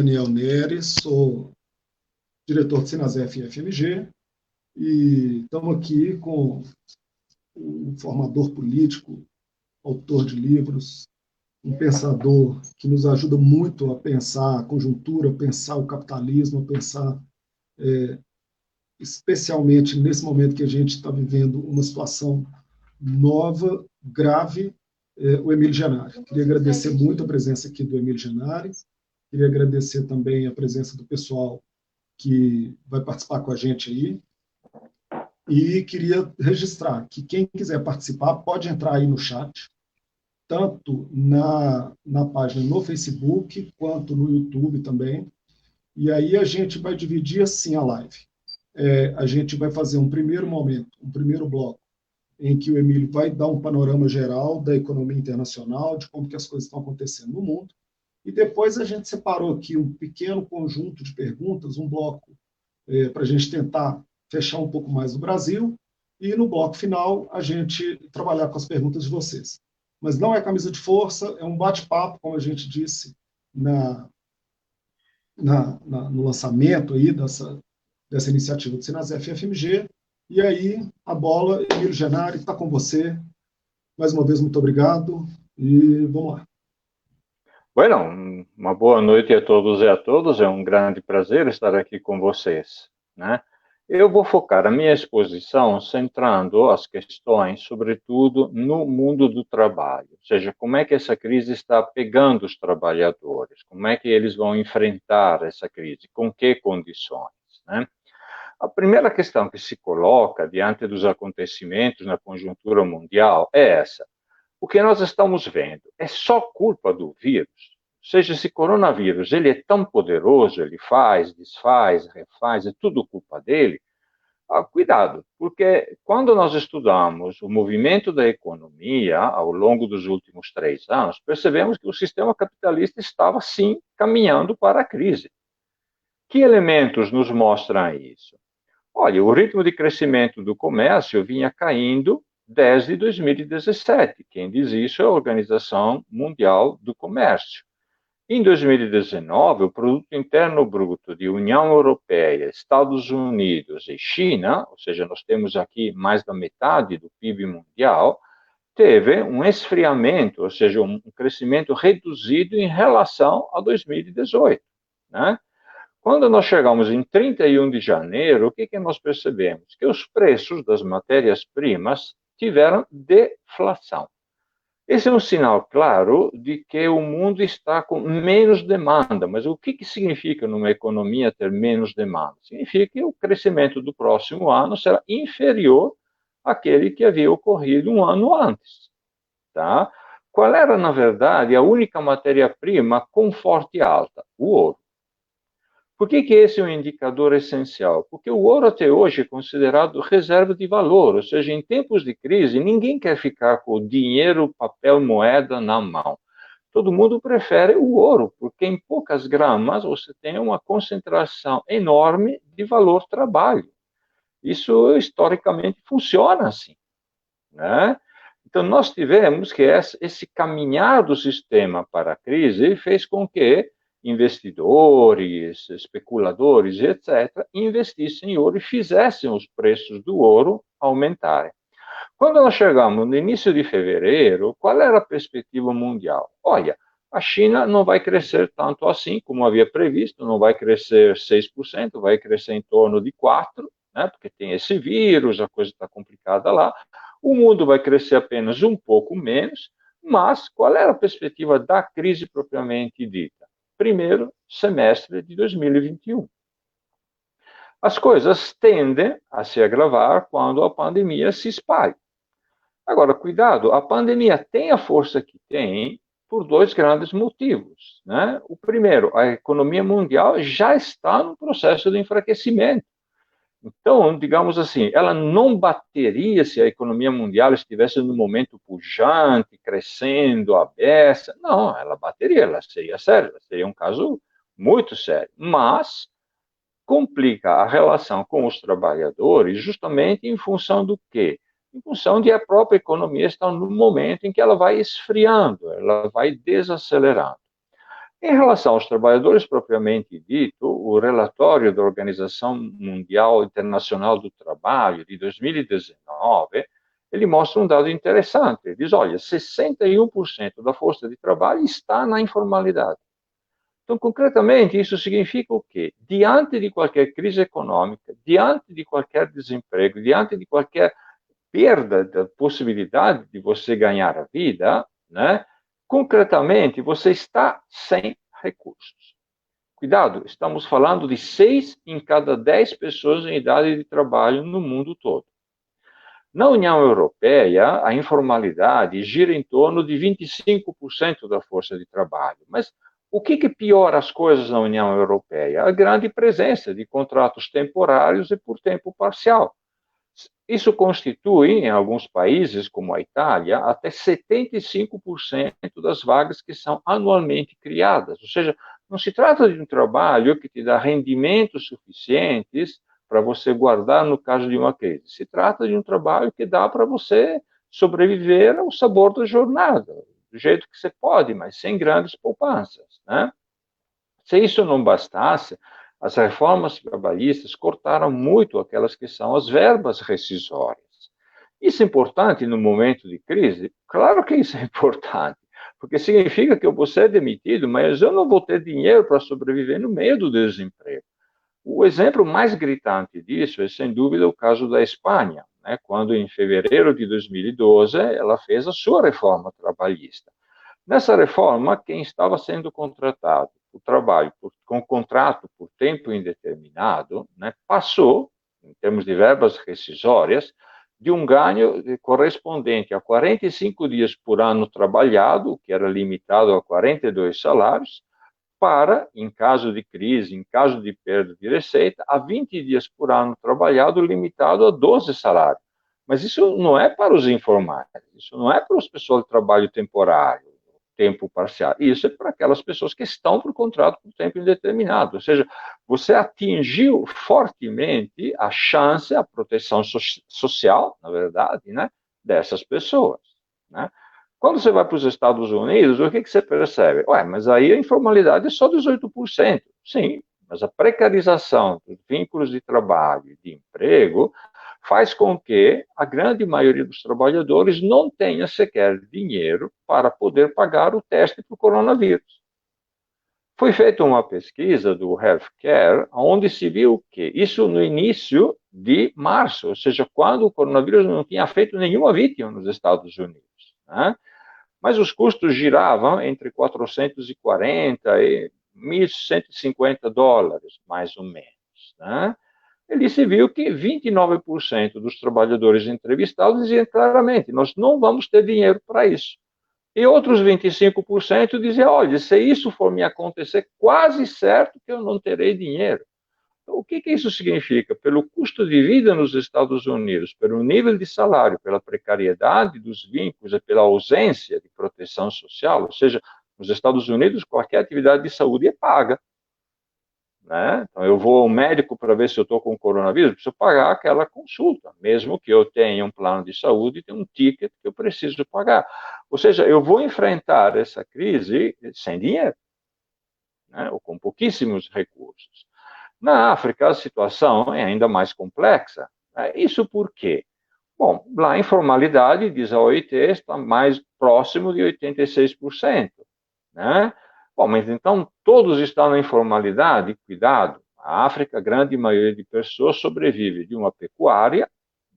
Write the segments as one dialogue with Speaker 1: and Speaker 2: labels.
Speaker 1: Daniel Neres, sou diretor de Sinasef FMG e estamos aqui com um formador político, autor de livros, um pensador que nos ajuda muito a pensar a conjuntura, pensar o capitalismo, a pensar, especialmente nesse momento que a gente está vivendo uma situação nova, grave, o Emílio Genari. Queria agradecer muito a presença aqui do Emílio Genari, queria agradecer também a presença do pessoal que vai participar com a gente aí. E queria registrar que quem quiser participar pode entrar aí no chat, tanto na página no Facebook, quanto no YouTube também. E aí a gente vai dividir assim a live. A gente vai fazer um primeiro momento, um primeiro bloco, em que o Emílio vai dar um panorama geral da economia internacional, de como que as coisas estão acontecendo no mundo. E depois a gente separou aqui um pequeno conjunto de perguntas, um bloco para a gente tentar fechar um pouco mais do Brasil, e no bloco final a gente trabalhar com as perguntas de vocês. Mas não é camisa de força, é um bate-papo, como a gente disse no lançamento aí dessa iniciativa do Sinasef FMG, e aí a bola, Emílio Genari, está com você. Mais uma vez, muito obrigado, e vamos lá.
Speaker 2: Bueno, uma boa noite a todos e a todas. É um grande prazer estar aqui com vocês, né? Eu vou focar a minha exposição centrando as questões, sobretudo, no mundo do trabalho, ou seja, como é que essa crise está pegando os trabalhadores, como é que eles vão enfrentar essa crise, com que condições, né? A primeira questão que se coloca diante dos acontecimentos na conjuntura mundial é essa: o que nós estamos vendo é só culpa do vírus? Ou seja, esse coronavírus, ele é tão poderoso, ele faz, desfaz, refaz, é tudo culpa dele? Cuidado, porque quando nós estudamos o movimento da economia ao longo dos últimos 3 anos, percebemos que o sistema capitalista estava, sim, caminhando para a crise. Que elementos nos mostram isso? Olha, o ritmo de crescimento do comércio vinha caindo desde 2017. Quem diz isso é a Organização Mundial do Comércio. Em 2019, o Produto Interno Bruto de União Europeia, Estados Unidos e China, ou seja, nós temos aqui mais da metade do PIB mundial, teve um esfriamento, ou seja, um crescimento reduzido em relação a 2018, né? Quando nós chegamos em 31 de janeiro, o que nós percebemos? Que os preços das matérias-primas tiveram deflação. Esse é um sinal claro de que o mundo está com menos demanda. Mas o que significa numa economia ter menos demanda? Significa que o crescimento do próximo ano será inferior àquele que havia ocorrido um ano antes. Tá? Qual era, na verdade, a única matéria-prima com forte alta? O ouro. Por que esse é um indicador essencial? Porque o ouro até hoje é considerado reserva de valor, ou seja, em tempos de crise, ninguém quer ficar com o dinheiro, papel, moeda na mão. Todo mundo prefere o ouro, porque em poucas gramas você tem uma concentração enorme de valor trabalho. Isso historicamente funciona assim, né? Então nós tivemos que esse caminhar do sistema para a crise fez com que investidores, especuladores, etc., investissem em ouro e fizessem os preços do ouro aumentarem. Quando nós chegamos no início de fevereiro, qual era a perspectiva mundial? Olha, a China não vai crescer tanto assim como havia previsto, não vai crescer 6%, vai crescer em torno de 4%, né, porque tem esse vírus, a coisa está complicada lá. O mundo vai crescer apenas um pouco menos, mas qual era a perspectiva da crise propriamente dita? Primeiro semestre de 2021. As coisas tendem a se agravar quando a pandemia se espalha. Agora, cuidado, a pandemia tem a força que tem por dois grandes motivos, né? O primeiro, a economia mundial já está no processo de enfraquecimento. Então, digamos assim, ela não bateria se a economia mundial estivesse no momento pujante, crescendo, à beça. Não, ela bateria, ela seria séria, ela seria um caso muito sério. Mas complica a relação com os trabalhadores justamente em função do quê? Em função de a própria economia estar no momento em que ela vai esfriando, ela vai desacelerando. Em relação aos trabalhadores propriamente dito, o relatório da Organização Mundial Internacional do Trabalho de 2019, ele mostra um dado interessante. Ele diz, olha, 61% da força de trabalho está na informalidade. Então, concretamente, isso significa o quê? Diante de qualquer crise econômica, diante de qualquer desemprego, diante de qualquer perda da possibilidade de você ganhar a vida, né? Concretamente, você está sem recursos. Cuidado, estamos falando de 6 em cada 10 pessoas em idade de trabalho no mundo todo. Na União Europeia, a informalidade gira em torno de 25% da força de trabalho. Mas o que piora as coisas na União Europeia? A grande presença de contratos temporários e por tempo parcial. Isso constitui, em alguns países, como a Itália, até 75% das vagas que são anualmente criadas. Ou seja, não se trata de um trabalho que te dá rendimentos suficientes para você guardar no caso de uma crise. Se trata de um trabalho que dá para você sobreviver ao sabor da jornada, do jeito que você pode, mas sem grandes poupanças, né? Se isso não bastasse, as reformas trabalhistas cortaram muito aquelas que são as verbas rescisórias. Isso é importante no momento de crise? Claro que isso é importante, porque significa que eu vou ser demitido, mas eu não vou ter dinheiro para sobreviver no meio do desemprego. O exemplo mais gritante disso é, sem dúvida, o caso da Espanha, né, quando, em fevereiro de 2012, ela fez a sua reforma trabalhista. Nessa reforma, quem estava sendo contratado por trabalho com contrato por tempo indeterminado, né, passou, em termos de verbas rescisórias, de um ganho correspondente a 45 dias por ano trabalhado, que era limitado a 42 salários, para, em caso de crise, em caso de perda de receita, a 20 dias por ano trabalhado, limitado a 12 salários. Mas isso não é para os informais, isso não é para as pessoas de trabalho temporário, tempo parcial. Isso é para aquelas pessoas que estão por contrato por tempo indeterminado. Ou seja, você atingiu fortemente a chance, a proteção social, na verdade, né, dessas pessoas, né? Quando você vai para os Estados Unidos, o que você percebe? Ué, mas aí a informalidade é só 18%. Sim, mas a precarização dos vínculos de trabalho e de emprego faz com que a grande maioria dos trabalhadores não tenha sequer dinheiro para poder pagar o teste para o coronavírus. Foi feita uma pesquisa do Healthcare, onde se viu que isso no início de março, ou seja, quando o coronavírus não tinha feito nenhuma vítima nos Estados Unidos, né? Mas os custos giravam entre 440 e 1.150 dólares, mais ou menos, né? Ele se viu que 29% dos trabalhadores entrevistados diziam claramente, nós não vamos ter dinheiro para isso. E outros 25% diziam, olha, se isso for me acontecer, quase certo que eu não terei dinheiro. Então, o que isso significa? Pelo custo de vida nos Estados Unidos, pelo nível de salário, pela precariedade dos vínculos e pela ausência de proteção social, ou seja, nos Estados Unidos, qualquer atividade de saúde é paga, né? Então, eu vou ao médico para ver se eu estou com coronavírus, preciso pagar aquela consulta, mesmo que eu tenha um plano de saúde e tenha um ticket que eu preciso pagar. Ou seja, eu vou enfrentar essa crise sem dinheiro, né? Ou com pouquíssimos recursos. Na África, a situação é ainda mais complexa. Né? Isso por quê? Bom, lá a informalidade, diz a OIT, está mais próximo de 86%. Né? Bom, mas então todos estão na informalidade? Cuidado, a África, a grande maioria de pessoas sobrevive de uma pecuária,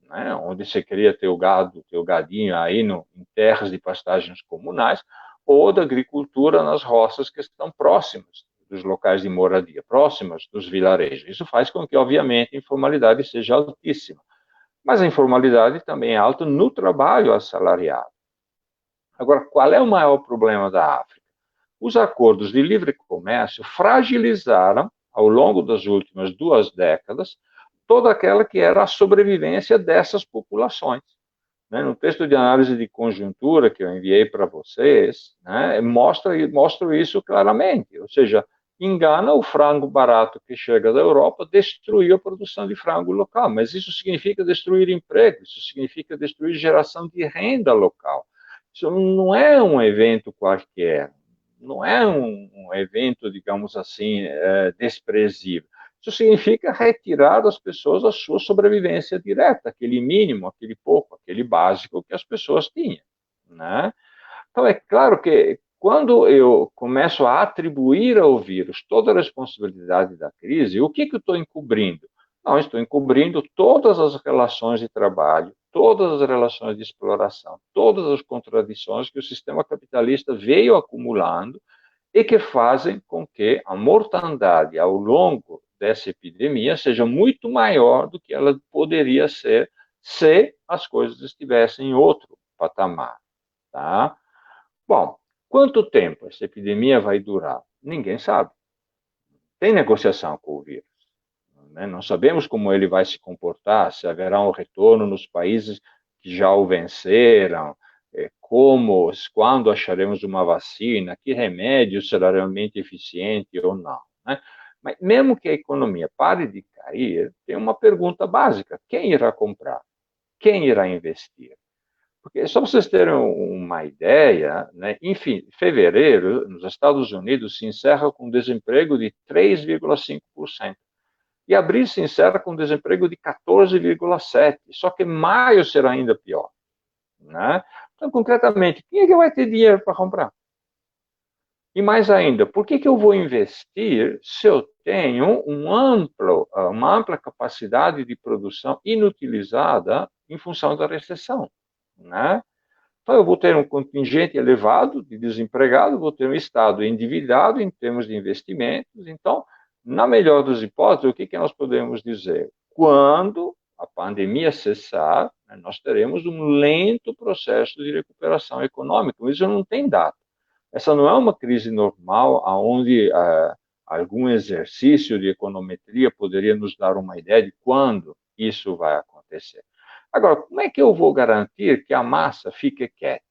Speaker 2: né, onde você queria ter o gado, ter o gadinho aí em terras de pastagens comunais, ou da agricultura nas roças que estão próximas dos locais de moradia, próximas dos vilarejos. Isso faz com que, obviamente, a informalidade seja altíssima. Mas a informalidade também é alta no trabalho assalariado. Agora, qual é o maior problema da África? Os acordos de livre comércio fragilizaram, ao longo das últimas 2 décadas, toda aquela que era a sobrevivência dessas populações. Né? No texto de análise de conjuntura que eu enviei para vocês, né, mostro isso claramente. Ou seja, engana o frango barato que chega da Europa, destruiu a produção de frango local. Mas isso significa destruir emprego, isso significa destruir geração de renda local. Isso não é um evento qualquer. não é um evento, digamos assim, desprezível. Isso significa retirar das pessoas a sua sobrevivência direta, aquele mínimo, aquele pouco, aquele básico que as pessoas tinham, né? Então, é claro que quando eu começo a atribuir ao vírus toda a responsabilidade da crise, o que eu estou encobrindo? Não, estou encobrindo todas as relações de trabalho, todas as relações de exploração, todas as contradições que o sistema capitalista veio acumulando e que fazem com que a mortandade ao longo dessa epidemia seja muito maior do que ela poderia ser se as coisas estivessem em outro patamar, tá? Bom, quanto tempo essa epidemia vai durar? Ninguém sabe. Tem negociação com o vírus, né? Não sabemos como ele vai se comportar, se haverá um retorno nos países que já o venceram, como, quando acharemos uma vacina, que remédio será realmente eficiente ou não, né? Mas mesmo que a economia pare de cair, tem uma pergunta básica: quem irá comprar? Quem irá investir? Porque, só para vocês terem uma ideia, né, em fevereiro, nos Estados Unidos, se encerra com desemprego de 3,5%. E abril se encerra com desemprego de 14,7%. Só que maio será ainda pior, né? Então, concretamente, quem é que vai ter dinheiro para comprar? E mais ainda, por que eu vou investir se eu tenho uma ampla capacidade de produção inutilizada em função da recessão, né? Então, eu vou ter um contingente elevado de desempregados, vou ter um Estado endividado em termos de investimentos. Então, na melhor das hipóteses, o que nós podemos dizer? Quando a pandemia cessar, né, nós teremos um lento processo de recuperação econômica. Isso não tem data. Essa não é uma crise normal, onde algum exercício de econometria poderia nos dar uma ideia de quando isso vai acontecer. Agora, como é que eu vou garantir que a massa fique quieta?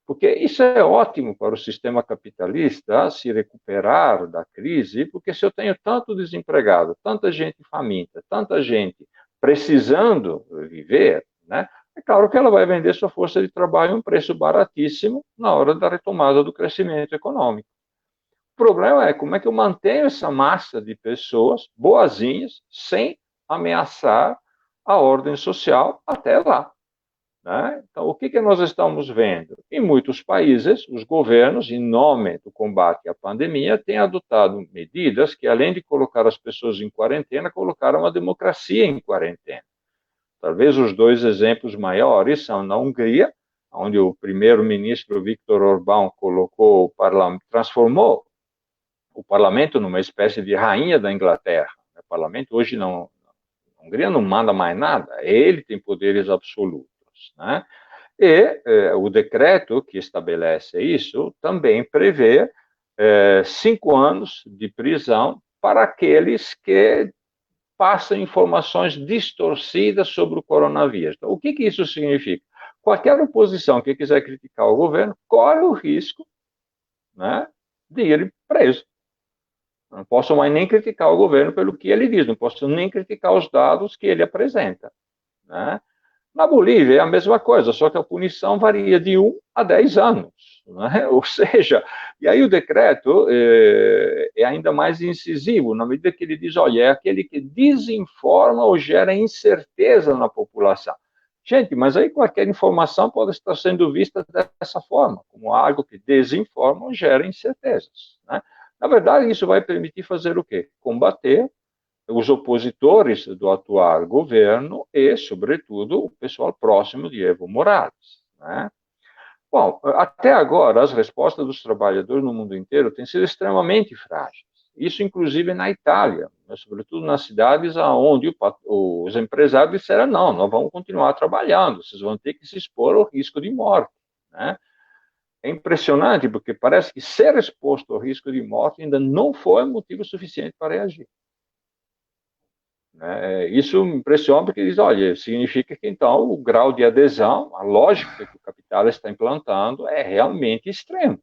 Speaker 2: Porque isso é ótimo para o sistema capitalista se recuperar da crise, porque se eu tenho tanto desempregado, tanta gente faminta, tanta gente precisando viver, né, é claro que ela vai vender sua força de trabalho a um preço baratíssimo na hora da retomada do crescimento econômico. O problema é como é que eu mantenho essa massa de pessoas boazinhas sem ameaçar a ordem social até lá, né? Então, o que nós estamos vendo? Em muitos países, os governos, em nome do combate à pandemia, têm adotado medidas que, além de colocar as pessoas em quarentena, colocaram a democracia em quarentena. Talvez os dois exemplos maiores são na Hungria, onde o primeiro-ministro Viktor Orbán transformou o parlamento numa espécie de rainha da Inglaterra. O parlamento hoje não, a Hungria não manda mais nada, ele tem poderes absolutos, né? E o decreto que estabelece isso também prevê 5 anos de prisão para aqueles que passam informações distorcidas sobre o coronavírus. Então, o que isso significa? Qualquer oposição que quiser criticar o governo corre o risco, né, de ir preso. Não posso mais nem criticar o governo pelo que ele diz, não posso nem criticar os dados que ele apresenta, né? Na Bolívia é a mesma coisa, só que a punição varia de 1 a 10 anos, né? Ou seja, e aí o decreto é ainda mais incisivo, na medida que ele diz, olha, é aquele que desinforma ou gera incerteza na população. Gente, mas aí qualquer informação pode estar sendo vista dessa forma, como algo que desinforma ou gera incertezas, né? Na verdade, isso vai permitir fazer o quê? Combater os opositores do atual governo e, sobretudo, o pessoal próximo de Evo Morales, né? Bom, até agora, as respostas dos trabalhadores no mundo inteiro têm sido extremamente frágeis. Isso, inclusive, na Itália, né? Sobretudo nas cidades onde os empresários disseram, não, nós vamos continuar trabalhando, vocês vão ter que se expor ao risco de morte, né? É impressionante, porque parece que ser exposto ao risco de morte ainda não foi motivo suficiente para reagir, né? Isso me impressiona, porque diz, olha, significa que então o grau de adesão, a lógica que o capital está implantando é realmente extremo,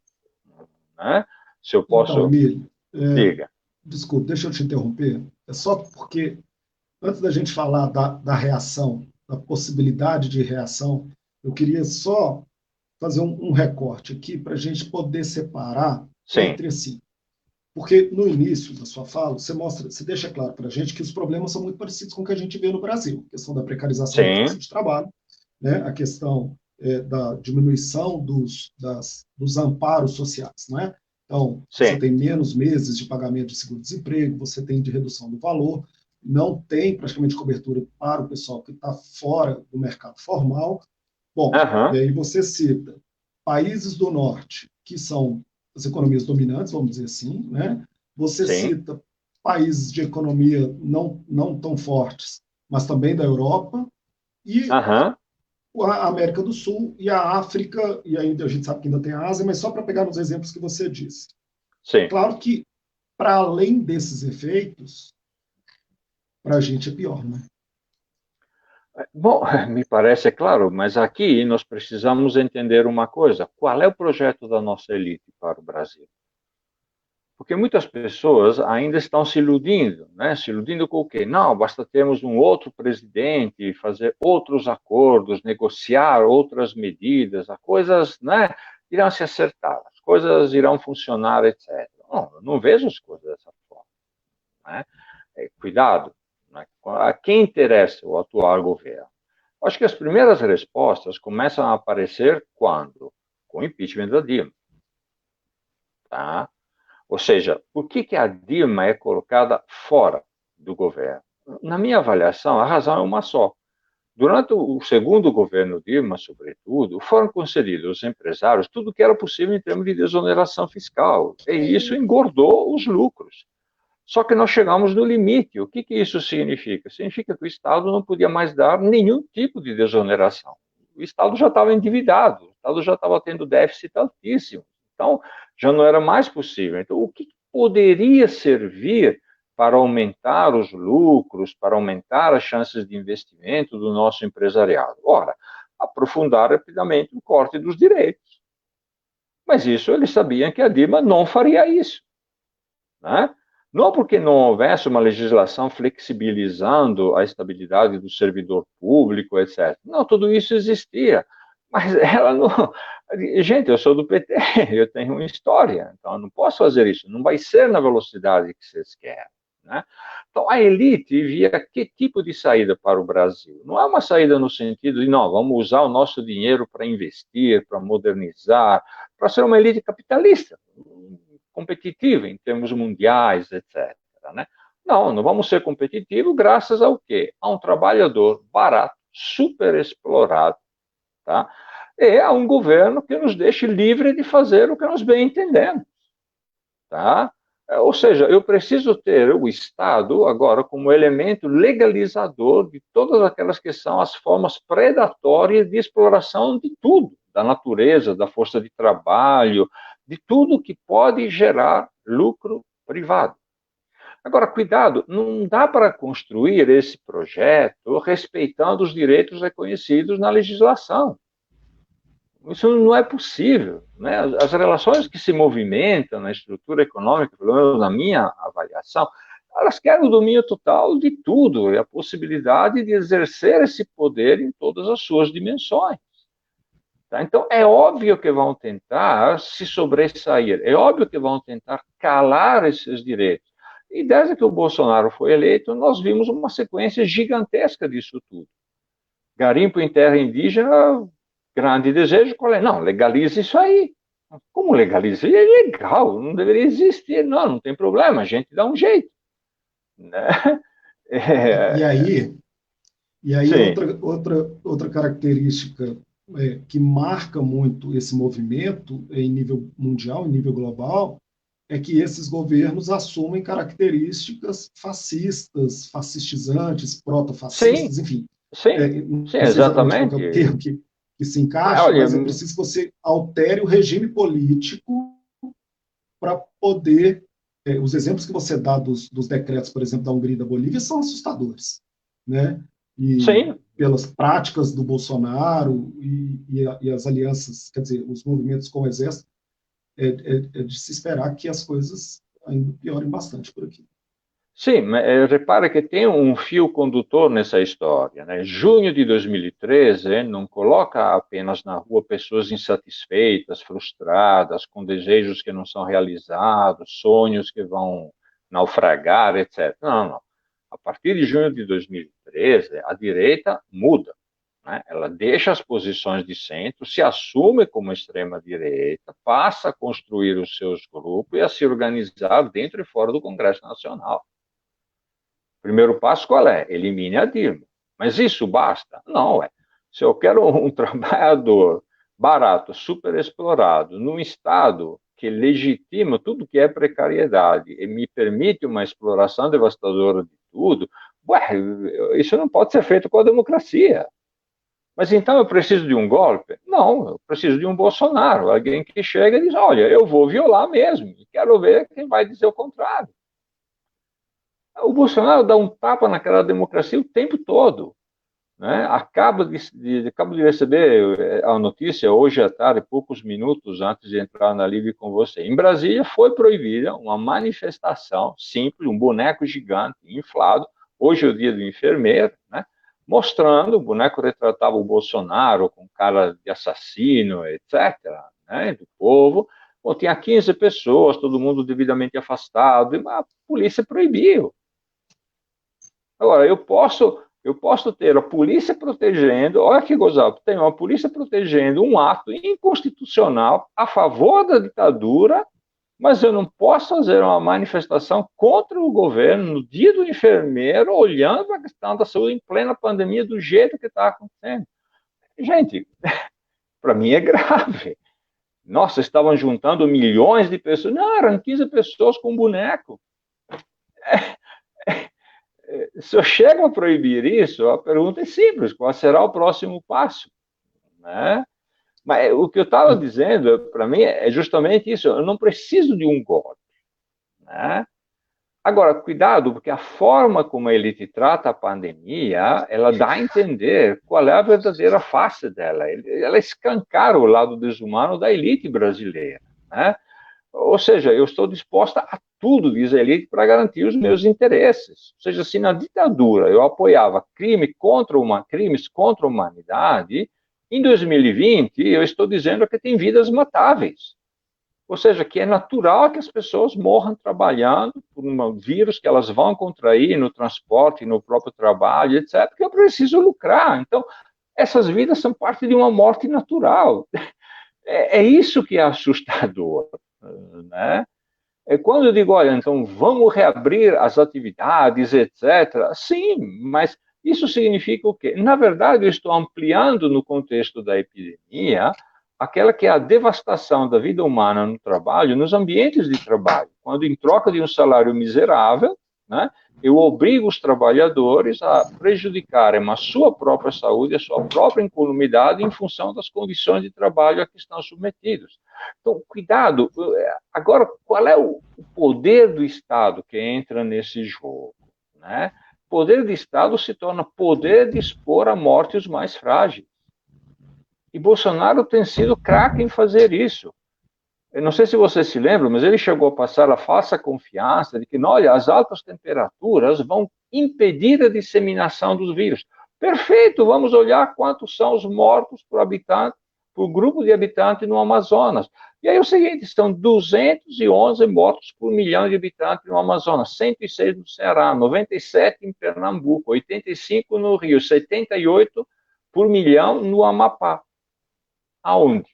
Speaker 2: né? Se eu
Speaker 1: Então,
Speaker 2: posso...
Speaker 1: Emílio,
Speaker 2: Diga.
Speaker 1: desculpe, deixa eu te interromper. É só porque, antes da gente falar da reação, da possibilidade de reação, eu queria só fazer um recorte aqui para a gente poder separar
Speaker 2: Sim,
Speaker 1: entre si. Porque no início da sua fala, você deixa claro para a gente que os problemas são muito parecidos com o que a gente vê no Brasil. A questão da precarização da força
Speaker 2: sim,
Speaker 1: de trabalho, né? A questão da diminuição dos amparos sociais. Não é? Então, você
Speaker 2: sim.
Speaker 1: tem menos meses de pagamento de seguro-desemprego, você tem de redução do valor, não tem praticamente cobertura para o pessoal que está fora do mercado formal. Bom, e
Speaker 2: Aham,
Speaker 1: aí você cita países do norte, que são as economias dominantes, vamos dizer assim, né? Você
Speaker 2: sim,
Speaker 1: cita países de economia não tão fortes, mas também da Europa, e
Speaker 2: aham,
Speaker 1: a América do Sul e a África, e ainda a gente sabe que ainda tem a Ásia, mas só para pegar nos exemplos que você disse.
Speaker 2: sim.
Speaker 1: Claro que, para além desses efeitos, para a gente é pior, né?
Speaker 2: Bom, me parece claro, mas aqui nós precisamos entender uma coisa: qual é o projeto da nossa elite para o Brasil? Porque muitas pessoas ainda estão se iludindo, né? Se iludindo com o quê? Não, basta termos um outro presidente, fazer outros acordos, negociar outras medidas, as coisas, né, irão se acertar, as coisas irão funcionar, etc. Não, eu não vejo as coisas dessa forma, né? Cuidado, né? A quem interessa o atual governo? Acho que as primeiras respostas começam a aparecer quando? Com o impeachment da Dilma, tá? Ou seja, por que a Dilma é colocada fora do governo? Na minha avaliação, a razão é uma só. Durante o segundo governo Dilma, sobretudo, foram concedidos aos empresários tudo o que era possível em termos de desoneração fiscal. E isso engordou os lucros. Só que nós chegamos no limite. O que isso significa? Significa que o Estado não podia mais dar nenhum tipo de desoneração. O Estado já estava endividado, o Estado já estava tendo déficit altíssimo. Então, já não era mais possível. Então, o que poderia servir para aumentar os lucros, para aumentar as chances de investimento do nosso empresariado? Ora, aprofundar rapidamente o corte dos direitos. Mas isso eles sabiam que a Dilma não faria isso, né? Não porque não houvesse uma legislação flexibilizando a estabilidade do servidor público, etc. Não, tudo isso existia. Mas ela não. Gente, eu sou do PT, eu tenho uma história, então eu não posso fazer isso. Não vai ser na velocidade que vocês querem, né? Então a elite via que tipo de saída para o Brasil? Não é uma saída no sentido de, não, vamos usar o nosso dinheiro para investir, para modernizar, para ser uma elite capitalista competitiva em termos mundiais, etc. Né? Não, não vamos ser competitivos graças ao quê? A um trabalhador barato, super explorado, tá? E a um governo que nos deixe livre de fazer o que nós bem entendemos, tá? Ou seja, eu preciso ter o Estado agora como elemento legalizador de todas aquelas que são as formas predatórias de exploração de tudo, da natureza, da força de trabalho, de tudo que pode gerar lucro privado. Agora, cuidado, não dá para construir esse projeto respeitando os direitos reconhecidos na legislação. Isso não é possível, né? As relações que se movimentam na estrutura econômica, pelo menos na minha avaliação, elas querem o domínio total de tudo e a possibilidade de exercer esse poder em todas as suas dimensões. Tá? Então, é óbvio que vão tentar se sobressair, é óbvio que vão tentar calar esses direitos. E desde que o Bolsonaro foi eleito, nós vimos uma sequência gigantesca disso tudo. Garimpo em terra indígena, grande desejo, qual é? Não, legalize isso aí. Como legaliza? É legal, não deveria existir. Não, não tem problema, a gente dá um jeito. Né?
Speaker 1: E
Speaker 2: É,
Speaker 1: aí, e aí
Speaker 2: sim,
Speaker 1: outra característica que marca muito esse movimento em nível mundial, em nível global, é que esses governos assumem características fascistas, fascistizantes,
Speaker 2: sim,
Speaker 1: proto-fascistas, enfim.
Speaker 2: sim, sim,
Speaker 1: Não sei exatamente qual é o
Speaker 2: exatamente.
Speaker 1: termo que se
Speaker 2: Mas,
Speaker 1: encaixa,
Speaker 2: olha,
Speaker 1: mas é preciso que você altere o regime político para poder. Os exemplos que você dá dos decretos, por exemplo, da Hungria e da Bolívia, são assustadores, né? E
Speaker 2: sim,
Speaker 1: pelas práticas do Bolsonaro e as alianças, quer dizer, os movimentos com o Exército, é de se esperar que as coisas ainda piorem bastante por aqui.
Speaker 2: Sim, mas repara que tem um fio condutor nessa história, né? Junho de 2013 não coloca apenas na rua pessoas insatisfeitas, frustradas, com desejos que não são realizados, sonhos que vão naufragar, etc. Não, não. A partir de junho de 2013, a direita muda, né? Ela deixa as posições de centro, se assume como extrema-direita, passa a construir os seus grupos e a se organizar dentro e fora do Congresso Nacional. Primeiro passo qual é? Elimine a Dilma. Mas isso basta? Não, é. Se eu quero um trabalhador barato, superexplorado, num Estado que legitima tudo que é precariedade e me permite uma exploração devastadora de tudo, ué, isso não pode ser feito com a democracia. Mas então eu preciso de um golpe? Não, eu preciso de um Bolsonaro, alguém que chega e diz, olha, eu vou violar mesmo, e quero ver quem vai dizer o contrário. O Bolsonaro dá um tapa naquela democracia o tempo todo, né? Acabo de receber a notícia hoje à tarde, poucos minutos antes de entrar na live com você. Em Brasília foi proibida uma manifestação simples, um boneco gigante, inflado, hoje é o dia do enfermeiro, né? Mostrando, o boneco retratava o Bolsonaro com cara de assassino, etc., né? Do povo. Bom, tinha 15 pessoas, todo mundo devidamente afastado, e a polícia proibiu. Agora, eu posso ter a polícia protegendo, olha que gozado, tem uma polícia protegendo um ato inconstitucional a favor da ditadura, mas eu não posso fazer uma manifestação contra o governo no dia do enfermeiro, olhando a questão da saúde em plena pandemia do jeito que está acontecendo. Gente, para mim é grave. Nossa, estavam juntando milhões de pessoas. Não, eram 15 pessoas com boneco. Se eu chego a proibir isso, a pergunta é simples: qual será o próximo passo? Né? Mas o que eu estava dizendo, para mim, é justamente isso. Eu não preciso de um golpe. Né? Agora, cuidado, porque a forma como a elite trata a pandemia, ela dá a entender qual é a verdadeira face dela. Ela escancara o lado desumano da elite brasileira. Né? Ou seja, eu estou disposta a tudo, diz a elite, para garantir os meus interesses. Ou seja, se na ditadura eu apoiava crimes contra a humanidade, em 2020 eu estou dizendo que tem vidas matáveis. Ou seja, que é natural que as pessoas morram trabalhando por um vírus que elas vão contrair no transporte, no próprio trabalho, etc., porque eu preciso lucrar. Então, essas vidas são parte de uma morte natural. É isso que é assustador. Né? Quando eu digo, olha, então vamos reabrir as atividades, etc. Sim, mas isso significa o quê? Na verdade, eu estou ampliando no contexto da epidemia aquela que é a devastação da vida humana no trabalho, nos ambientes de trabalho, quando em troca de um salário miserável, né, eu obrigo os trabalhadores a prejudicarem a sua própria saúde, a sua própria incolumidade em função das condições de trabalho a que estão submetidos. Então, cuidado. Agora, qual é o poder do Estado que entra nesse jogo? Né? O poder do Estado se torna poder de expor à morte os mais frágeis. E Bolsonaro tem sido craque em fazer isso. Eu não sei se você se lembra, mas ele chegou a passar a falsa confiança de que, olha, as altas temperaturas vão impedir a disseminação dos vírus. Perfeito, vamos olhar quantos são os mortos por habitante, por grupo de habitantes no Amazonas. E aí é o seguinte, são 211 mortos por milhão de habitantes no Amazonas, 106 no Ceará, 97 em Pernambuco, 85 no Rio, 78 por milhão no Amapá. Aonde?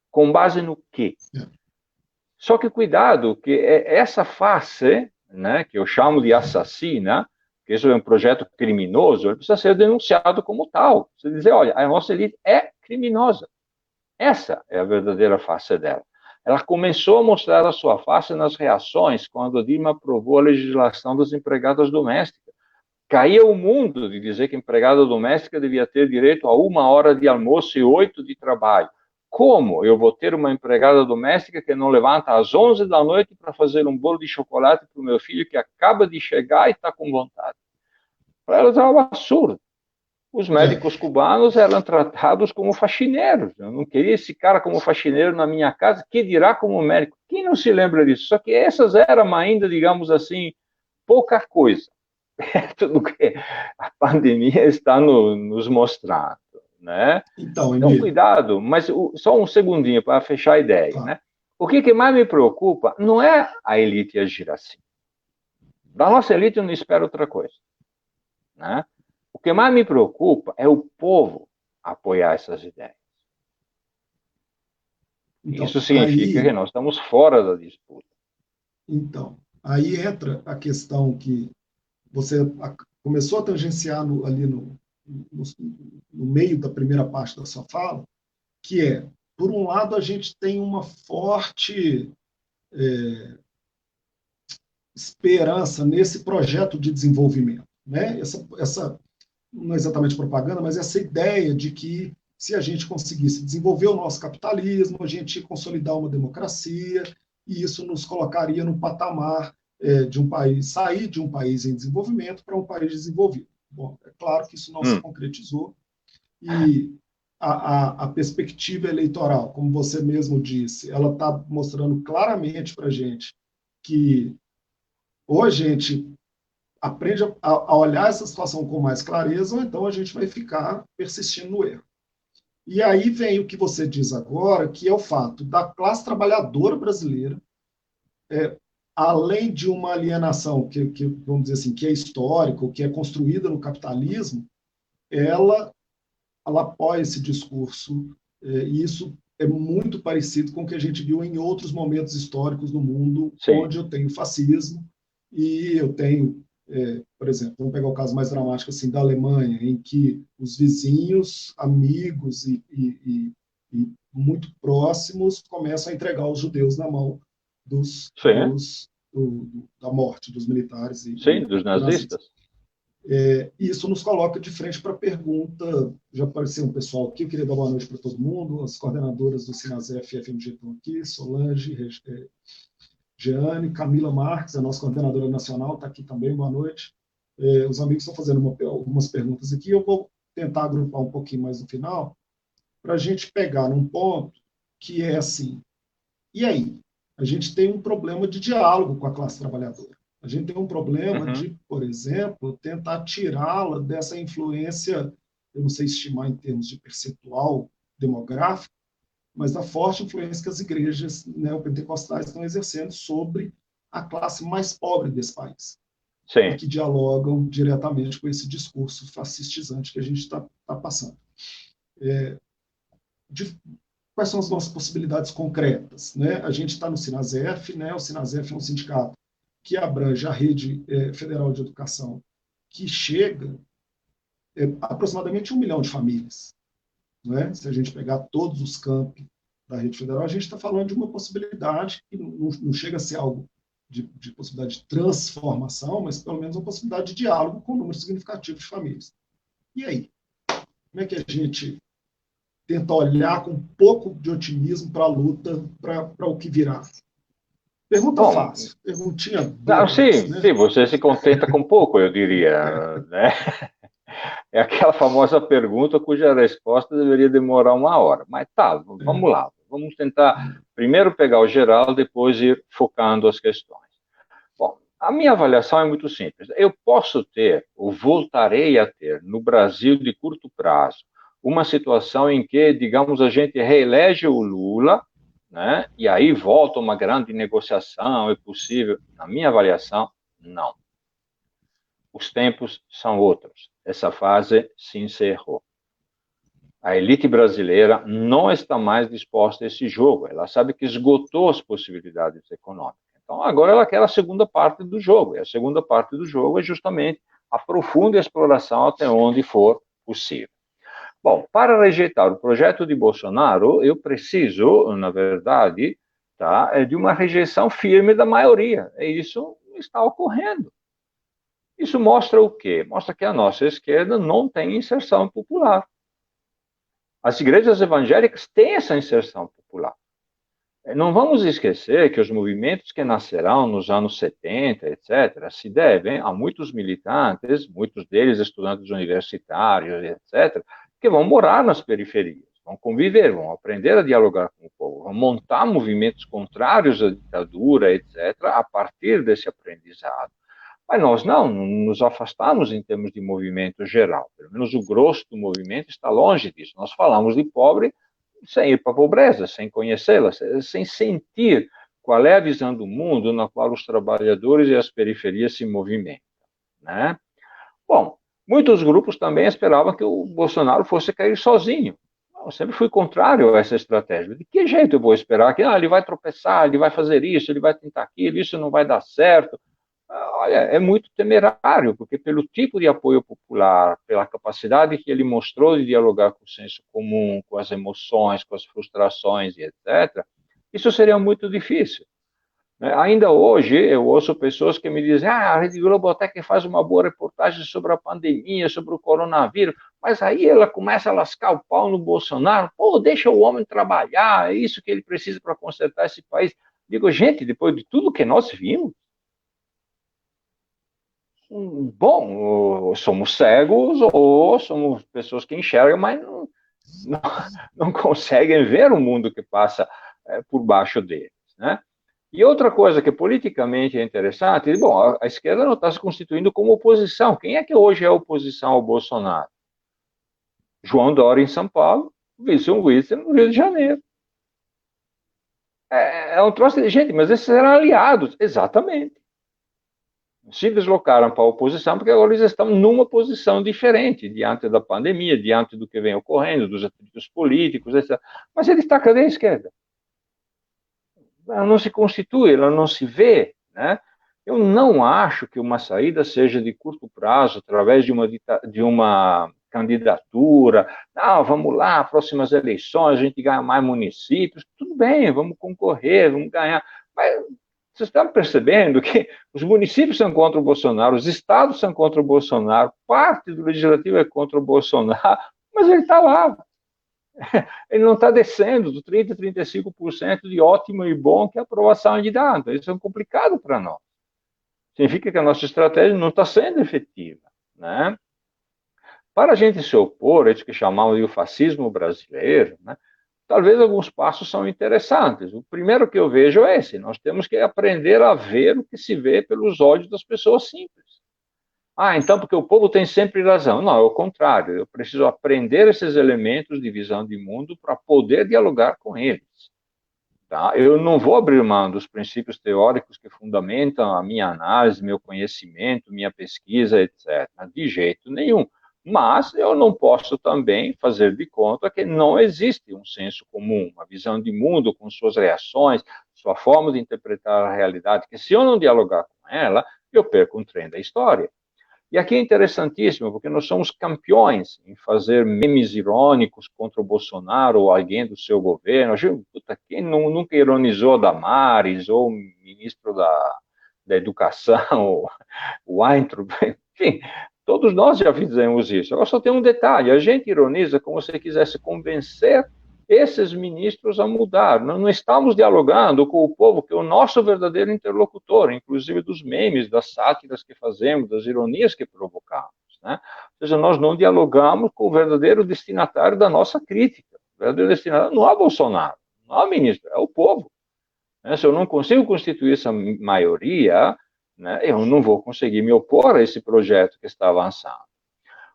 Speaker 2: Com base no quê? Só que cuidado, que essa face, né, que eu chamo de assassina, que isso é um projeto criminoso, ele precisa ser denunciado como tal. Você dizer, olha, a nossa elite é criminosa. Essa é a verdadeira face dela. Ela começou a mostrar a sua face nas reações quando a Dilma aprovou a legislação das empregadas domésticas. Caía o mundo de dizer que a empregada doméstica devia ter direito a 1 hora de almoço e 8 de trabalho. Como eu vou ter uma empregada doméstica que não levanta às 11 da noite para fazer um bolo de chocolate para o meu filho que acaba de chegar e está com vontade? Para elas era um absurdo. Os médicos cubanos eram tratados como faxineiros. Eu não queria esse cara como faxineiro na minha casa, que dirá como médico? Quem não se lembra disso? Só que essas eram ainda, digamos assim, pouca coisa. Perto do que a pandemia está nos mostrando, né?
Speaker 1: Então,
Speaker 2: Então,
Speaker 1: Emílio,
Speaker 2: cuidado, mas só um segundinho para fechar a ideia,
Speaker 1: claro.
Speaker 2: né? O que mais me preocupa não é a elite agir assim. Da nossa elite eu não espero outra coisa, né? O que mais me preocupa é o povo apoiar essas ideias. Isso
Speaker 1: Então,
Speaker 2: significa que nós estamos fora da disputa.
Speaker 1: aí entra a questão que você começou a tangenciar ali no meio da primeira parte da sua fala, que é, por um lado, a gente tem uma forte esperança nesse projeto de desenvolvimento, né? Essa não é exatamente propaganda, mas essa ideia de que se a gente conseguisse desenvolver o nosso capitalismo, a gente ia consolidar uma democracia, e isso nos colocaria no patamar de um país, sair de um país em desenvolvimento para um país desenvolvido. Bom, é claro que isso não se concretizou, e a perspectiva eleitoral, como você mesmo disse, ela está mostrando claramente para a gente que ou a gente aprende a olhar essa situação com mais clareza, ou então a gente vai ficar persistindo no erro. E aí vem o que você diz agora, que é o fato da classe trabalhadora brasileira, além de uma alienação que, vamos dizer assim, que é histórica, ou que é construída no capitalismo, ela apoia esse discurso, e isso é muito parecido com o que a gente viu em outros momentos históricos no mundo,
Speaker 2: Sim.
Speaker 1: onde eu tenho fascismo e eu tenho, por exemplo, vamos pegar o caso mais dramático assim da Alemanha, em que os vizinhos, amigos e muito próximos começam a entregar os judeus na mão da morte dos militares
Speaker 2: Sim, dos
Speaker 1: nazistas.
Speaker 2: nazistas.
Speaker 1: E isso nos coloca de frente para a pergunta, já apareceu um pessoal aqui, eu queria dar boa noite para todo mundo, as coordenadoras do Sinasef e FMG estão aqui, Solange, Jeane, Camila Marques, a nossa coordenadora nacional, está aqui também, boa noite. Os amigos estão fazendo algumas perguntas aqui, eu vou tentar agrupar um pouquinho mais no final, para a gente pegar num ponto que é assim, e aí? A gente tem um problema de diálogo com a classe trabalhadora. A gente tem um problema de, por exemplo, tentar tirá-la dessa influência, eu não sei estimar em termos de percentual demográfico, mas da forte influência que as igrejas neopentecostais estão exercendo sobre a classe mais pobre desse país.
Speaker 2: Sim.
Speaker 1: E que dialogam diretamente com esse discurso fascistizante que a gente está passando. Quais são as nossas possibilidades concretas? Né? A gente está no Sinasef, né? O Sinasef é um sindicato que abrange a rede federal de educação, que chega a aproximadamente 1 milhão de famílias. Né? Se a gente pegar todos os campi da rede federal, a gente está falando de uma possibilidade que não chega a ser algo de possibilidade de transformação, mas pelo menos uma possibilidade de diálogo com um número significativo de famílias. E aí? Como é que a gente tenta olhar com um pouco de otimismo para a luta, para o que virá? Pergunta fácil, perguntinha boa.
Speaker 2: Sim,
Speaker 1: né?
Speaker 2: Sim, você se contenta com pouco, eu diria. Né? É aquela famosa pergunta cuja resposta deveria demorar 1 hora. Mas tá, vamos lá. Vamos tentar primeiro pegar o geral, depois ir focando as questões. Bom, a minha avaliação é muito simples. Eu posso ter, ou voltarei a ter, no Brasil de curto prazo, uma situação em que, digamos, a gente reelege o Lula, né? E aí volta uma grande negociação, é possível? Na minha avaliação, não. Os tempos são outros. Essa fase se encerrou. A elite brasileira não está mais disposta a esse jogo. Ela sabe que esgotou as possibilidades econômicas. Então, agora ela quer a segunda parte do jogo. E a segunda parte do jogo é justamente a profunda exploração até onde for possível. Bom, para rejeitar o projeto de Bolsonaro, eu preciso, na verdade, de uma rejeição firme da maioria. E isso está ocorrendo. Isso mostra o quê? Mostra que a nossa esquerda não tem inserção popular. As igrejas evangélicas têm essa inserção popular. Não vamos esquecer que os movimentos que nascerão nos anos 70, etc., se devem a muitos militantes, muitos deles estudantes universitários, etc., que vão morar nas periferias, vão conviver, vão aprender a dialogar com o povo, vão montar movimentos contrários à ditadura, etc., a partir desse aprendizado. Mas nós não nos afastamos em termos de movimento geral. Pelo menos o grosso do movimento está longe disso. Nós falamos de pobre sem ir para a pobreza, sem conhecê-la, sem sentir qual é a visão do mundo na qual os trabalhadores e as periferias se movimentam, né? Bom, muitos grupos também esperavam que o Bolsonaro fosse cair sozinho. Eu sempre fui contrário a essa estratégia. De que jeito eu vou esperar que ele vai tropeçar, ele vai fazer isso, ele vai tentar aquilo, isso não vai dar certo? Olha, é muito temerário, porque pelo tipo de apoio popular, pela capacidade que ele mostrou de dialogar com o senso comum, com as emoções, com as frustrações e etc., isso seria muito difícil. Né? Ainda hoje, eu ouço pessoas que me dizem: a Rede Globo até que faz uma boa reportagem sobre a pandemia, sobre o coronavírus, mas aí ela começa a lascar o pau no Bolsonaro. Pô, deixa o homem trabalhar, é isso que ele precisa para consertar esse país. Digo, gente, depois de tudo que nós vimos, bom, somos cegos ou somos pessoas que enxergam, mas não, não conseguem ver o mundo que passa por baixo deles, né? E outra coisa que politicamente é interessante, bom, a esquerda não está se constituindo como oposição. Quem é que hoje é oposição ao Bolsonaro? João Dória em São Paulo, Wilson Witzel no Rio de Janeiro. É um troço de gente, mas esses eram aliados, exatamente. Se deslocaram para a oposição porque agora eles estão numa posição diferente diante da pandemia, diante do que vem ocorrendo, dos atritos políticos, etc. Mas ele está cadê a esquerda? Ela não se constitui, ela não se vê, né? Eu não acho que uma saída seja de curto prazo, através de uma candidatura. Não, vamos lá, próximas eleições, a gente ganha mais municípios. Tudo bem, vamos concorrer, vamos ganhar. Mas vocês estão percebendo que os municípios são contra o Bolsonaro, os estados são contra o Bolsonaro, parte do legislativo é contra o Bolsonaro, mas ele está lá. Ele não está descendo do 30% a 35% de ótimo e bom que é a aprovação de dados. Isso é complicado para nós. Significa que a nossa estratégia não está sendo efetiva, né? Para a gente se opor a isso que chamamos de o fascismo brasileiro, né, talvez alguns passos são interessantes. O primeiro que eu vejo é esse: nós temos que aprender a ver o que se vê pelos olhos das pessoas simples. Então, porque o povo tem sempre razão. Não, é o contrário. Eu preciso aprender esses elementos de visão de mundo para poder dialogar com eles. Tá? Eu não vou abrir mão dos princípios teóricos que fundamentam a minha análise, meu conhecimento, minha pesquisa, etc. De jeito nenhum. Mas eu não posso também fazer de conta que não existe um senso comum, uma visão de mundo com suas reações, sua forma de interpretar a realidade, que se eu não dialogar com ela, eu perco um trem da história. E aqui é interessantíssimo, porque nós somos campeões em fazer memes irônicos contra o Bolsonaro ou alguém do seu governo. Puta, quem nunca ironizou a Damares ou o ministro da Educação, o Weintraub, enfim, todos nós já fizemos isso. Agora só tem um detalhe: a gente ironiza como se quisesse convencer esses ministros a mudar. Não estamos dialogando com o povo, que é o nosso verdadeiro interlocutor, inclusive dos memes, das sátiras que fazemos, das ironias que provocamos, né? Ou seja, nós não dialogamos com o verdadeiro destinatário da nossa crítica. O verdadeiro destinatário não é Bolsonaro, não é o ministro, é o povo. Se eu não consigo constituir essa maioria, né, eu não vou conseguir me opor a esse projeto que está avançando.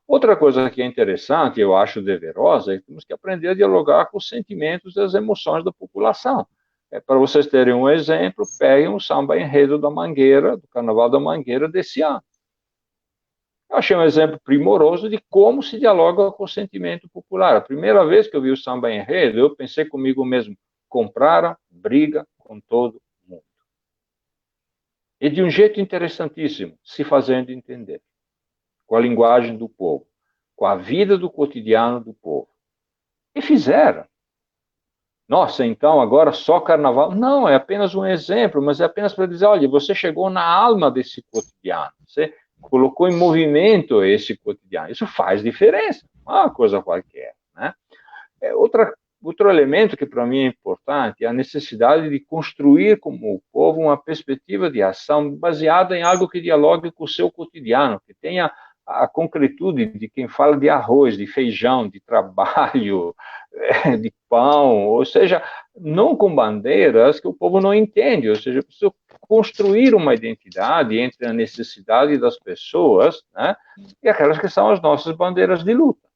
Speaker 2: Outra coisa que é interessante, eu acho deverosa, é que temos que aprender a dialogar com os sentimentos e as emoções da população. Para vocês terem um exemplo, peguem o samba enredo da Mangueira, do Carnaval da Mangueira desse ano. Eu achei um exemplo primoroso de como se dialoga com o sentimento popular. A primeira vez que eu vi o samba enredo, eu pensei comigo mesmo: compraram briga com todo mundo. E de um jeito interessantíssimo, se fazendo entender, com a linguagem do povo, com a vida do cotidiano do povo. E fizeram. Nossa, então agora só carnaval? Não, é apenas um exemplo, mas é apenas para dizer: olha, você chegou na alma desse cotidiano, você colocou em movimento esse cotidiano. Isso faz diferença, não é uma coisa qualquer, né? Outro elemento que para mim é importante é a necessidade de construir como o povo uma perspectiva de ação baseada em algo que dialogue com o seu cotidiano, que tenha a concretude de quem fala de arroz, de feijão, de trabalho, de pão, ou seja, não com bandeiras que o povo não entende, ou seja, preciso construir uma identidade entre a necessidade das pessoas, né, e aquelas que são as nossas bandeiras de luta,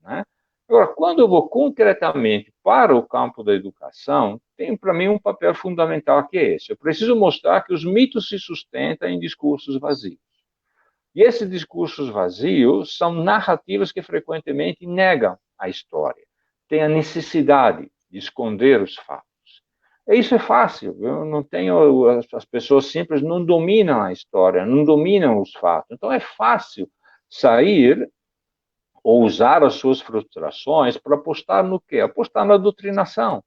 Speaker 2: né? Agora, quando eu vou concretamente para o campo da educação, tem para mim um papel fundamental que é esse. Eu preciso mostrar que os mitos se sustentam em discursos vazios. E esses discursos vazios são narrativas que frequentemente negam a história, têm a necessidade de esconder os fatos. E isso é fácil, eu não tenho, as pessoas simples não dominam a história, não dominam os fatos. Então é fácil sair ou usar as suas frustrações para apostar no quê? Apostar na doutrinação.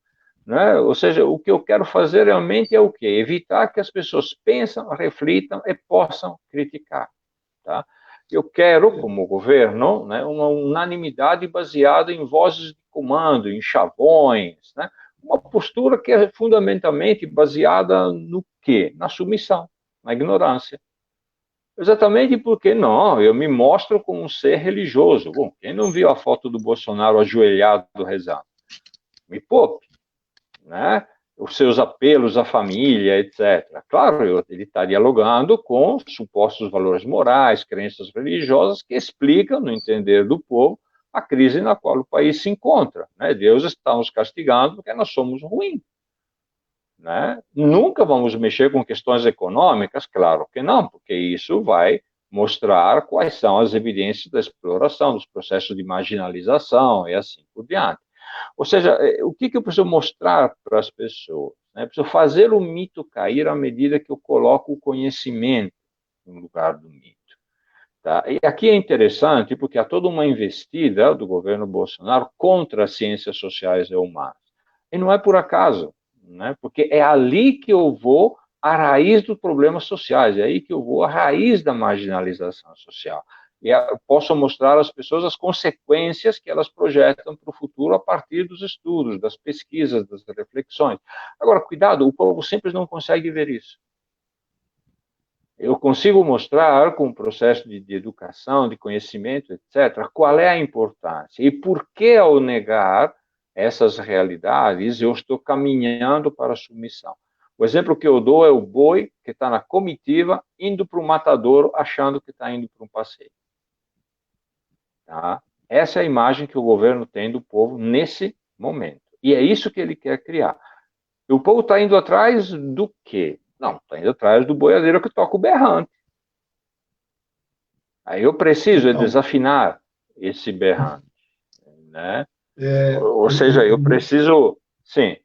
Speaker 2: Né? Ou seja, o que eu quero fazer realmente é o quê? Evitar que as pessoas pensem, reflitam e possam criticar. Tá? Eu quero, como governo, né, uma unanimidade baseada em vozes de comando, em chavões, né? Uma postura que é fundamentalmente baseada no quê? Na submissão, na ignorância. Exatamente porque não, eu me mostro como um ser religioso. Bom, quem não viu a foto do Bolsonaro ajoelhado rezando? Me poupe, né? Os seus apelos à família, etc. Claro, ele está dialogando com supostos valores morais, crenças religiosas que explicam, no entender do povo, a crise na qual o país se encontra. Né? Deus está nos castigando porque nós somos ruins. Né? Nunca vamos mexer com questões econômicas, claro que não, porque isso vai mostrar quais são as evidências da exploração, dos processos de marginalização e assim por diante. Ou seja, o que eu preciso mostrar para as pessoas? Né? Eu preciso fazer o mito cair à medida que eu coloco o conhecimento no lugar do mito. Tá? E aqui é interessante porque há toda uma investida do governo Bolsonaro contra as ciências sociais e humanas. E não é por acaso, né? Porque é ali que eu vou à raiz dos problemas sociais, é aí que eu vou à raiz da marginalização social. E eu posso mostrar às pessoas as consequências que elas projetam para o futuro a partir dos estudos, das pesquisas, das reflexões. Agora, cuidado, o povo sempre não consegue ver isso. Eu consigo mostrar, com o processo de educação, de conhecimento, etc., qual é a importância e por que, ao negar essas realidades, eu estou caminhando para a submissão. O exemplo que eu dou é o boi que está na comitiva, indo para o matadouro, achando que está indo para um passeio. Tá? Essa é a imagem que o governo tem do povo nesse momento. E é isso que ele quer criar. E o povo está indo atrás do quê? Não, está indo atrás do boiadeiro que toca o berrante. Aí eu preciso
Speaker 1: Então,
Speaker 2: desafinar esse berrante, né? Ou seja, eu preciso, sim.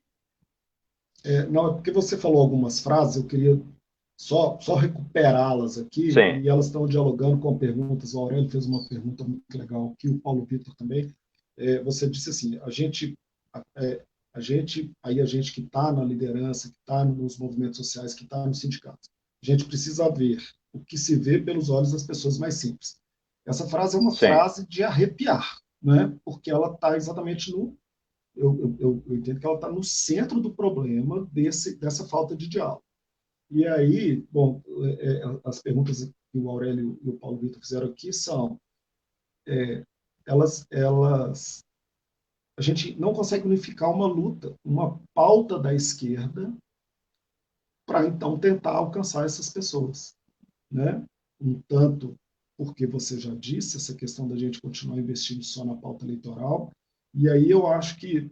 Speaker 1: Não, é porque você falou algumas frases, eu queria só recuperá-las aqui,
Speaker 2: Sim.
Speaker 1: e elas estão dialogando com perguntas. O Aurélio fez uma pergunta muito legal aqui, o Paulo Vitor também. Você disse assim, a gente que está na liderança, que está nos movimentos sociais, que está nos sindicatos, a gente precisa ver o que se vê pelos olhos das pessoas mais simples. Essa frase é uma
Speaker 2: Sim.
Speaker 1: frase de arrepiar, né? Porque ela está exatamente no... Eu entendo que ela está no centro do problema dessa falta de diálogo. E aí, bom, as perguntas que o Aurélio e o Paulo Vitor fizeram aqui são, elas, a gente não consegue unificar uma luta, uma pauta da esquerda para então tentar alcançar essas pessoas, né? Um tanto porque você já disse essa questão da gente continuar investindo só na pauta eleitoral, e aí eu acho que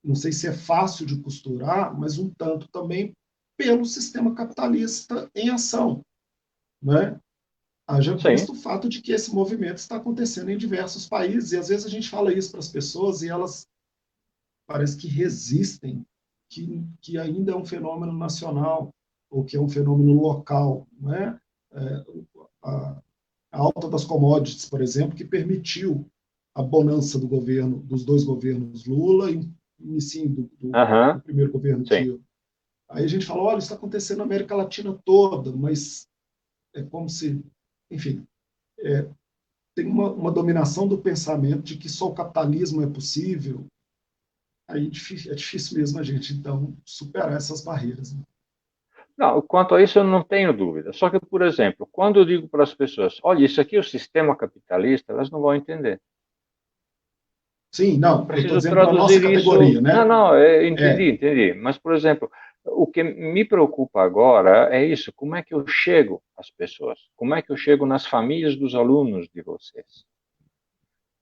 Speaker 1: não sei se é fácil de costurar, mas um tanto também pelo sistema capitalista em ação, né? Haja
Speaker 2: Sim.
Speaker 1: visto o fato de que esse movimento está acontecendo em diversos países, e às vezes a gente fala isso para as pessoas e elas parece que resistem, que ainda é um fenômeno nacional, ou que é um fenômeno local, né? A alta das commodities, por exemplo, que permitiu a bonança do governo, dos dois governos Lula e início do primeiro governo
Speaker 2: Sim.
Speaker 1: Dilma. Aí a gente fala, olha, isso está acontecendo na América Latina toda, mas é como se, enfim, tem uma dominação do pensamento de que só o capitalismo é possível. Aí é difícil mesmo a gente, então, superar essas barreiras. Né?
Speaker 2: Não, quanto a isso eu não tenho dúvida. Só que, por exemplo, quando eu digo para as pessoas, olha, isso aqui é o sistema capitalista, elas não vão entender.
Speaker 1: Sim,
Speaker 2: Eu
Speaker 1: não, eu estou
Speaker 2: preciso
Speaker 1: dizendo para a nossa
Speaker 2: traduzir isso.
Speaker 1: categoria,
Speaker 2: Não,
Speaker 1: né?
Speaker 2: não,
Speaker 1: É,
Speaker 2: entendi. Mas, por exemplo, o que me preocupa agora é isso: como é que eu chego às pessoas? Como é que eu chego nas famílias dos alunos de vocês?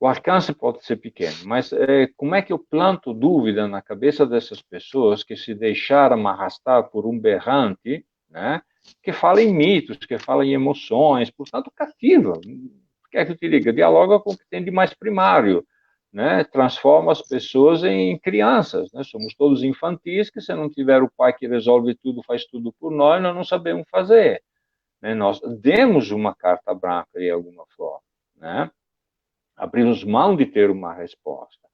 Speaker 2: O alcance pode ser pequeno, mas como é que eu planto dúvida na cabeça dessas pessoas que se deixaram arrastar por um berrante, né, que fala em mitos, que fala em emoções, portanto, cativa. Quer que eu te diga? Dialoga com o que tem de mais primário, né, transforma as pessoas em crianças. Né? Somos todos infantis que, se não tiver o pai que resolve tudo, faz tudo por nós não sabemos fazer. Né? Nós demos uma carta branca de alguma forma, né? Abrimos mão de ter uma resposta.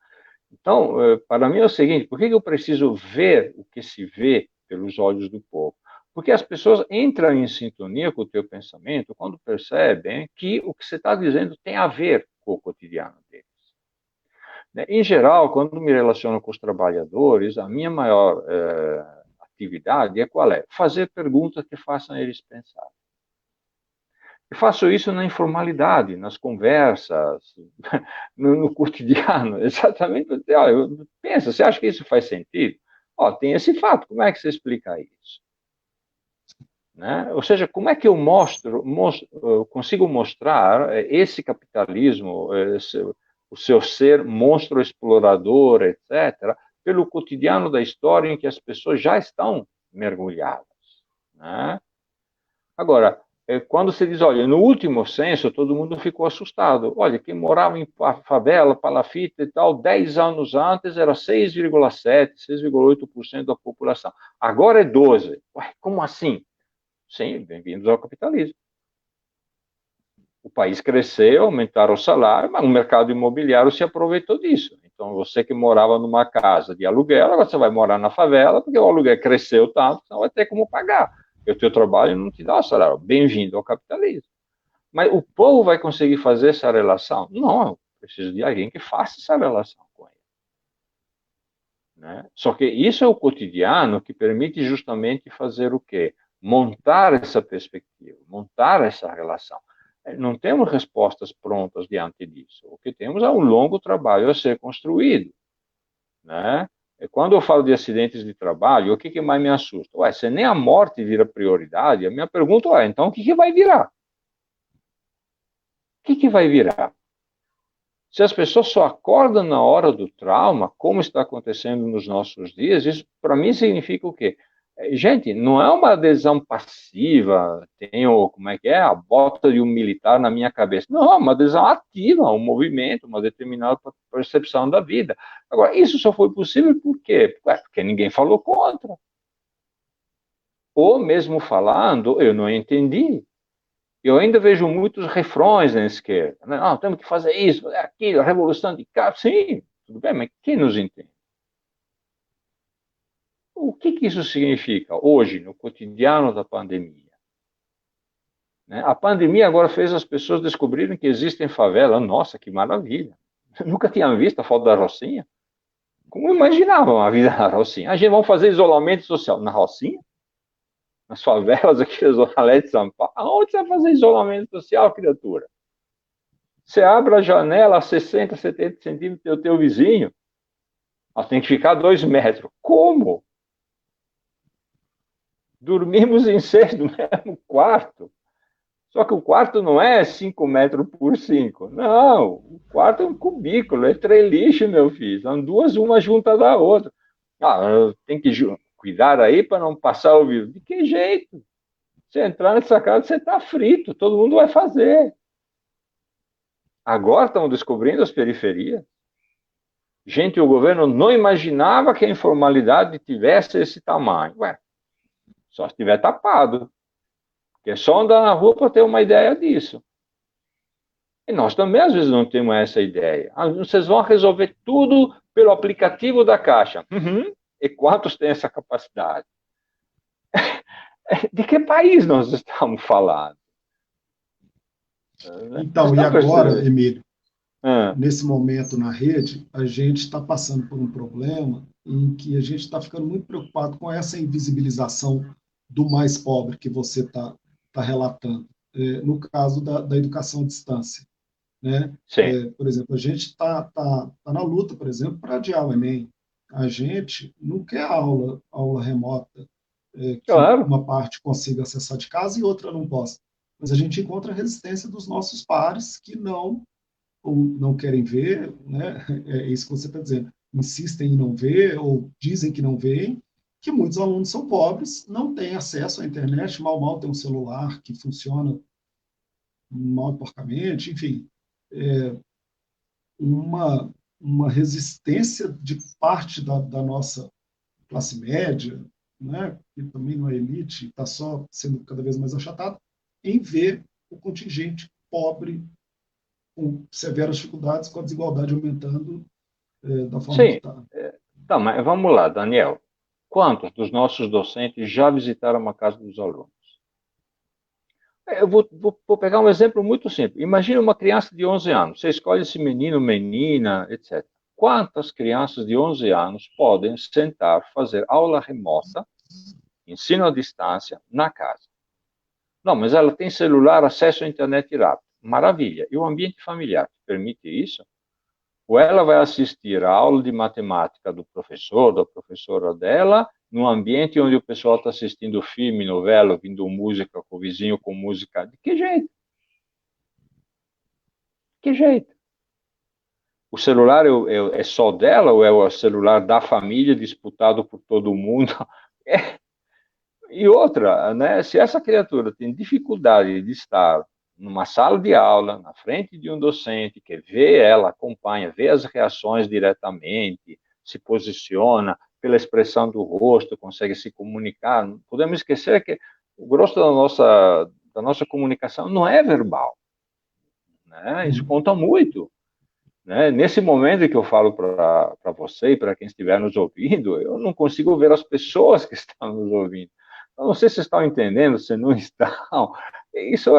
Speaker 2: Então, para mim é o seguinte: por que eu preciso ver o que se vê pelos olhos do povo? Porque as pessoas entram em sintonia com o teu pensamento quando percebem que o que você está dizendo tem a ver com o cotidiano deles. Em geral, quando me relaciono com os trabalhadores, a minha maior atividade é qual é? Fazer perguntas que façam eles pensar. Eu faço isso na informalidade, nas conversas, no cotidiano, exatamente. Olha, pensa, você acha que isso faz sentido? Ó, tem esse fato, como é que você explica isso? Né? Ou seja, como é que eu consigo mostrar esse capitalismo, o seu ser monstro explorador, etc., pelo cotidiano da história em que as pessoas já estão mergulhadas? Né? Agora, quando se diz, olha, no último censo todo mundo ficou assustado. Olha, quem morava em favela, palafita e tal, 10 anos antes era 6,7%, 6,8% da população. Agora é 12%. Ué, como assim? Sim, bem-vindos ao capitalismo. O país cresceu, aumentaram o salário, mas o mercado imobiliário se aproveitou disso. Então, você que morava numa casa de aluguel, agora você vai morar na favela, porque o aluguel cresceu tanto, você não vai ter como pagar. E o teu trabalho não te dá o salário. Bem-vindo ao capitalismo. Mas o povo vai conseguir fazer essa relação? Não, eu preciso de alguém que faça essa relação com ele. Né? Só que isso é o cotidiano que permite justamente fazer o quê? Montar essa perspectiva, montar essa relação. Não temos respostas prontas diante disso. O que temos é um longo trabalho a ser construído. Né? Quando eu falo de acidentes de trabalho, o que mais me assusta? Ué, se nem a morte vira prioridade, a minha pergunta é, então o que vai virar? O que vai virar? Se as pessoas só acordam na hora do trauma, como está acontecendo nos nossos dias, isso para mim significa o quê? Gente, não é uma adesão passiva, tenho, como é que é, a bota de um militar na minha cabeça. Não, é uma adesão ativa, um movimento, uma determinada percepção da vida. Agora, isso só foi possível por quê? Porque ninguém falou contra. Ou mesmo falando, eu não entendi. Eu ainda vejo muitos refrões na esquerda. Né? Não, temos que fazer isso, fazer aquilo, a revolução de cá. Sim, tudo bem, mas quem nos entende? O que isso significa hoje, no cotidiano da pandemia? Né? A pandemia agora fez as pessoas descobrirem que existem favelas. Nossa, que maravilha! Eu nunca tinha visto a foto da Rocinha. Como imaginavam a vida na Rocinha? A gente vai fazer isolamento social na Rocinha? Nas favelas aqui da Zona Leste de São Paulo? Aonde você vai fazer isolamento social, criatura? Você abre a janela a 60, 70 centímetros do teu vizinho, tem que ficar 2 metros. Como? Dormimos em 6 no mesmo quarto. Só que o quarto não é 5 metros por 5. Não, o quarto é um cubículo, é treliche, meu filho. São duas, uma junta da outra. Tem que cuidar aí para não passar o vírus. De que jeito? Você entrar nessa casa, você está frito, todo mundo vai fazer. Agora estão descobrindo as periferias. Gente, o governo não imaginava que a informalidade tivesse esse tamanho. Ué, só se estiver tapado. Porque é só andar na rua para ter uma ideia disso. E nós também, às vezes, não temos essa ideia. Vocês vão resolver tudo pelo aplicativo da Caixa. Uhum. E quantos têm essa capacidade? De que país nós estamos falando?
Speaker 1: então, e agora,
Speaker 2: Percebendo?
Speaker 1: Emílio,
Speaker 2: Ah,
Speaker 1: nesse momento na rede, a gente está passando por um problema em que a gente está ficando muito preocupado com essa invisibilização do mais pobre que você está relatando, no caso da educação à distância. Né?
Speaker 2: Sim,
Speaker 1: Por exemplo, a gente está na luta, por exemplo, para adiar o Enem. A gente não quer aula remota, que
Speaker 2: claro.
Speaker 1: uma parte consiga acessar de casa e outra não possa. Mas a gente encontra a resistência dos nossos pares que não, ou não querem ver, né? É isso que você está dizendo, insistem em não ver, ou dizem que não veem, que muitos alunos são pobres, não têm acesso à internet, mal tem um celular que funciona mal e porcamente, enfim, uma resistência de parte da nossa classe média, né, que também não é elite, está só sendo cada vez mais achatado, em ver o contingente pobre com severas dificuldades, com a desigualdade aumentando da forma que
Speaker 2: Sim.
Speaker 1: está.
Speaker 2: Tá, mas vamos lá, Daniel. Quantos dos nossos docentes já visitaram a casa dos alunos? Eu vou pegar um exemplo muito simples. Imagina uma criança de 11 anos. Você escolhe esse menino, menina, etc. Quantas crianças de 11 anos podem sentar, fazer aula remota, ensino à distância, na casa? Não, mas ela tem celular, acesso à internet rápido. Maravilha. E o ambiente familiar permite isso? Ou ela vai assistir a aula de matemática do professor, da professora dela, num ambiente onde o pessoal está assistindo filme, novela, ouvindo música com o vizinho com música. De que jeito? De que jeito? O celular é só dela ou é o celular da família disputado por todo mundo? É. E outra, né, se essa criatura tem dificuldade de estar numa sala de aula, na frente de um docente, que vê ela, acompanha, vê as reações diretamente, se posiciona pela expressão do rosto, consegue se comunicar, não podemos esquecer que o grosso da nossa comunicação não é verbal, né? Isso conta muito. Né? Nesse momento que eu falo para você e para quem estiver nos ouvindo, eu não consigo ver as pessoas que estão nos ouvindo. Eu não sei se estão entendendo, se não estão. Isso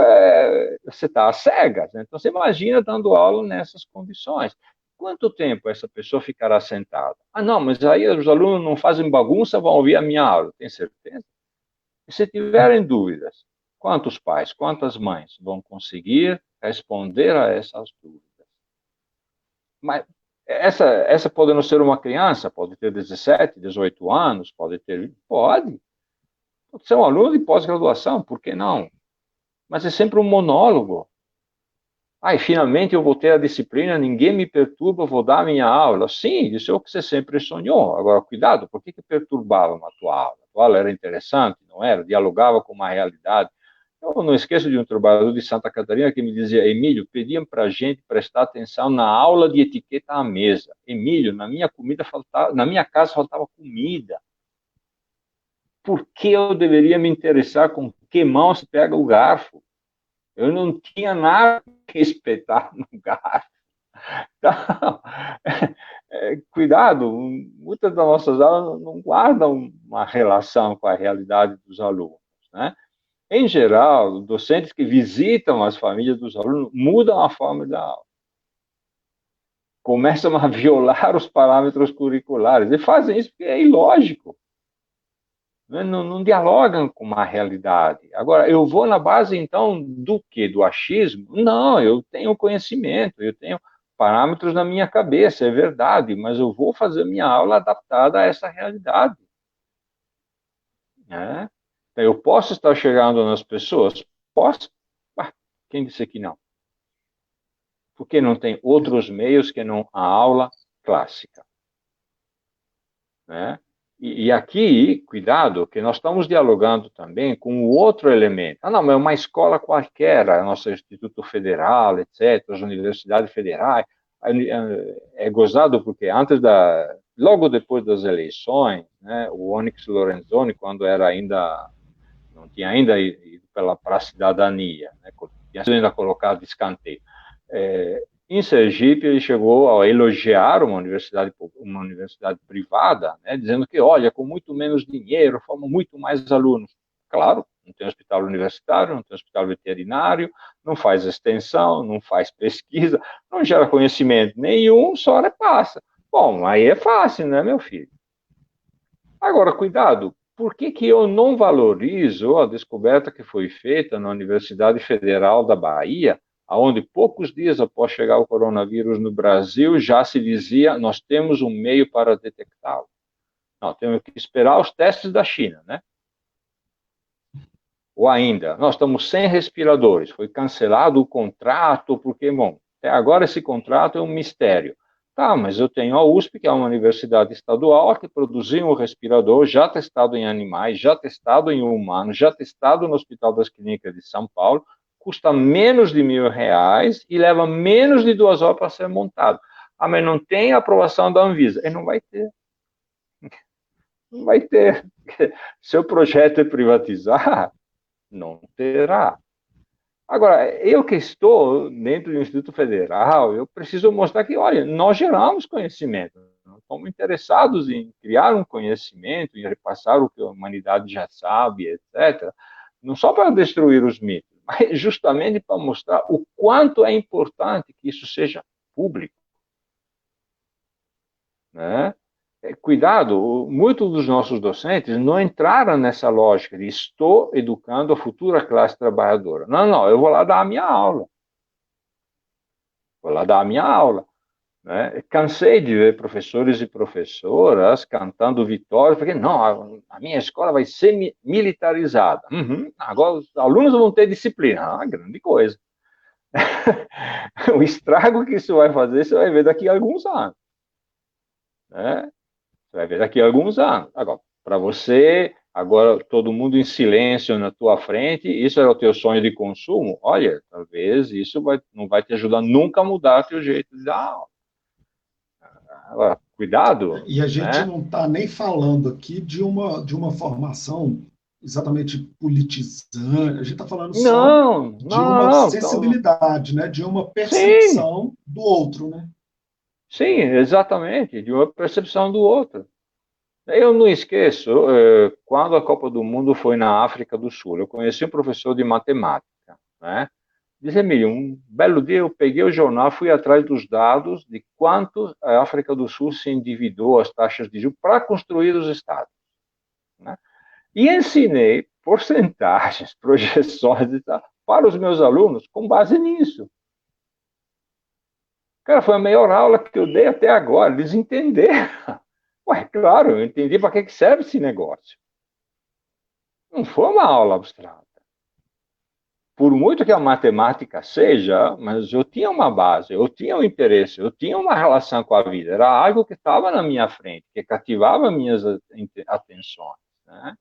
Speaker 2: você está às cegas. Né? Então, você imagina dando aula nessas condições. Quanto tempo essa pessoa ficará sentada? Ah, não, mas aí os alunos não fazem bagunça, vão ouvir a minha aula. Tem certeza? E se tiverem dúvidas, quantos pais, quantas mães vão conseguir responder a essas dúvidas? Mas essa pode não ser uma criança, pode ter 17, 18 anos, pode ser um aluno de pós-graduação, por que não? Mas é sempre um monólogo. Ah, e finalmente eu vou ter a disciplina, ninguém me perturba, vou dar a minha aula. Sim, isso é o que você sempre sonhou. Agora, cuidado, por que perturbava a tua aula? A tua aula era interessante, não era? Dialogava com uma realidade. Eu não esqueço de um trabalhador de Santa Catarina que me dizia: Emílio, pediam para a gente prestar atenção na aula de etiqueta à mesa. Emílio, na minha casa faltava comida. Por que eu deveria me interessar com que mão se pega o garfo? Eu não tinha nada que espetar no garfo. Então, cuidado, muitas das nossas aulas não guardam uma relação com a realidade dos alunos, né? Em geral, docentes que visitam as famílias dos alunos mudam a forma da aula. Começam a violar os parâmetros curriculares. E fazem isso porque é ilógico. Não dialogam com uma realidade. Agora, eu vou na base, então, do quê? Do achismo? Não, eu tenho conhecimento, eu tenho parâmetros na minha cabeça, é verdade, mas eu vou fazer minha aula adaptada a essa realidade. Né? Eu posso estar chegando nas pessoas? Posso. Ah, quem disse que não? Porque não tem outros meios que não a aula clássica. Né? E aqui, cuidado, que nós estamos dialogando também com o outro elemento. Ah, não, mas é uma escola qualquer, o nosso Instituto Federal, etc., as universidades federais. É gozado porque logo depois das eleições, né, o Onyx Lorenzoni, quando não tinha ainda ido para a cidadania, né, tinha sido ainda colocado de escanteio. Em Sergipe, ele chegou a elogiar uma universidade privada, né, dizendo que, olha, com muito menos dinheiro, formam muito mais alunos. Claro, não tem hospital universitário, não tem hospital veterinário, não faz extensão, não faz pesquisa, não gera conhecimento nenhum, só repassa. Bom, aí é fácil, né, meu filho? Agora, cuidado, por que que eu não valorizo a descoberta que foi feita na Universidade Federal da Bahia, onde poucos dias após chegar o coronavírus no Brasil, já se dizia, nós temos um meio para detectá-lo. Não, temos que esperar os testes da China, né? Ou ainda, nós estamos sem respiradores, foi cancelado o contrato, porque, bom, até agora esse contrato é um mistério. Tá, mas eu tenho a USP, que é uma universidade estadual, que produziu um respirador já testado em animais, já testado em humanos, já testado no Hospital das Clínicas de São Paulo, custa menos de R$ 1.000 e leva menos de 2 horas para ser montado. Ah, mas não tem aprovação da Anvisa. Ele não vai ter. Não vai ter. Se o projeto é privatizar, não terá. Agora, eu que estou dentro do Instituto Federal, eu preciso mostrar que, olha, nós geramos conhecimento, nós estamos interessados em criar um conhecimento, em repassar o que a humanidade já sabe, etc. Não só para destruir os mitos, mas justamente para mostrar o quanto é importante que isso seja público, né? Cuidado, muitos dos nossos docentes não entraram nessa lógica de estou educando a futura classe trabalhadora. Não, não, eu vou lá dar a minha aula. Vou lá dar a minha aula. Né? Cansei de ver professores e professoras cantando vitória, porque não, a minha escola vai ser militarizada. Uhum, agora os alunos vão ter disciplina. Ah, grande coisa. O estrago que isso vai fazer, você vai ver daqui a alguns anos. Né? Você vai ver daqui a alguns anos. Agora, para você, agora todo mundo em silêncio na tua frente, isso era o teu sonho de consumo? Olha, talvez isso não vai te ajudar nunca a mudar o teu jeito de dar aula. Agora, cuidado,
Speaker 1: E a gente
Speaker 2: né?
Speaker 1: não está nem falando aqui de uma formação exatamente politizante, a gente está falando só
Speaker 2: Não,
Speaker 1: de uma
Speaker 2: não, então,
Speaker 1: sensibilidade, né? De uma
Speaker 2: sim,
Speaker 1: percepção do outro. Né?
Speaker 2: sim, exatamente, de uma percepção do outro. Eu não esqueço, quando a Copa do Mundo foi na África do Sul, eu conheci um professor de matemática, né? Diz, Emílio, um belo dia eu peguei o jornal, fui atrás dos dados de quanto a África do Sul se endividou, as taxas de juros, para construir os estados. Né? E ensinei porcentagens, projeções e tal, para os meus alunos com base nisso. Cara, foi a melhor aula que eu dei até agora, eles entenderam. Ué, claro, eu entendi para que serve esse negócio. Não foi uma aula abstrata. Por muito que a matemática seja, mas eu tinha uma base, eu tinha um interesse, eu tinha uma relação com a vida. Era algo que estava na minha frente, que cativava minhas atenções. Né?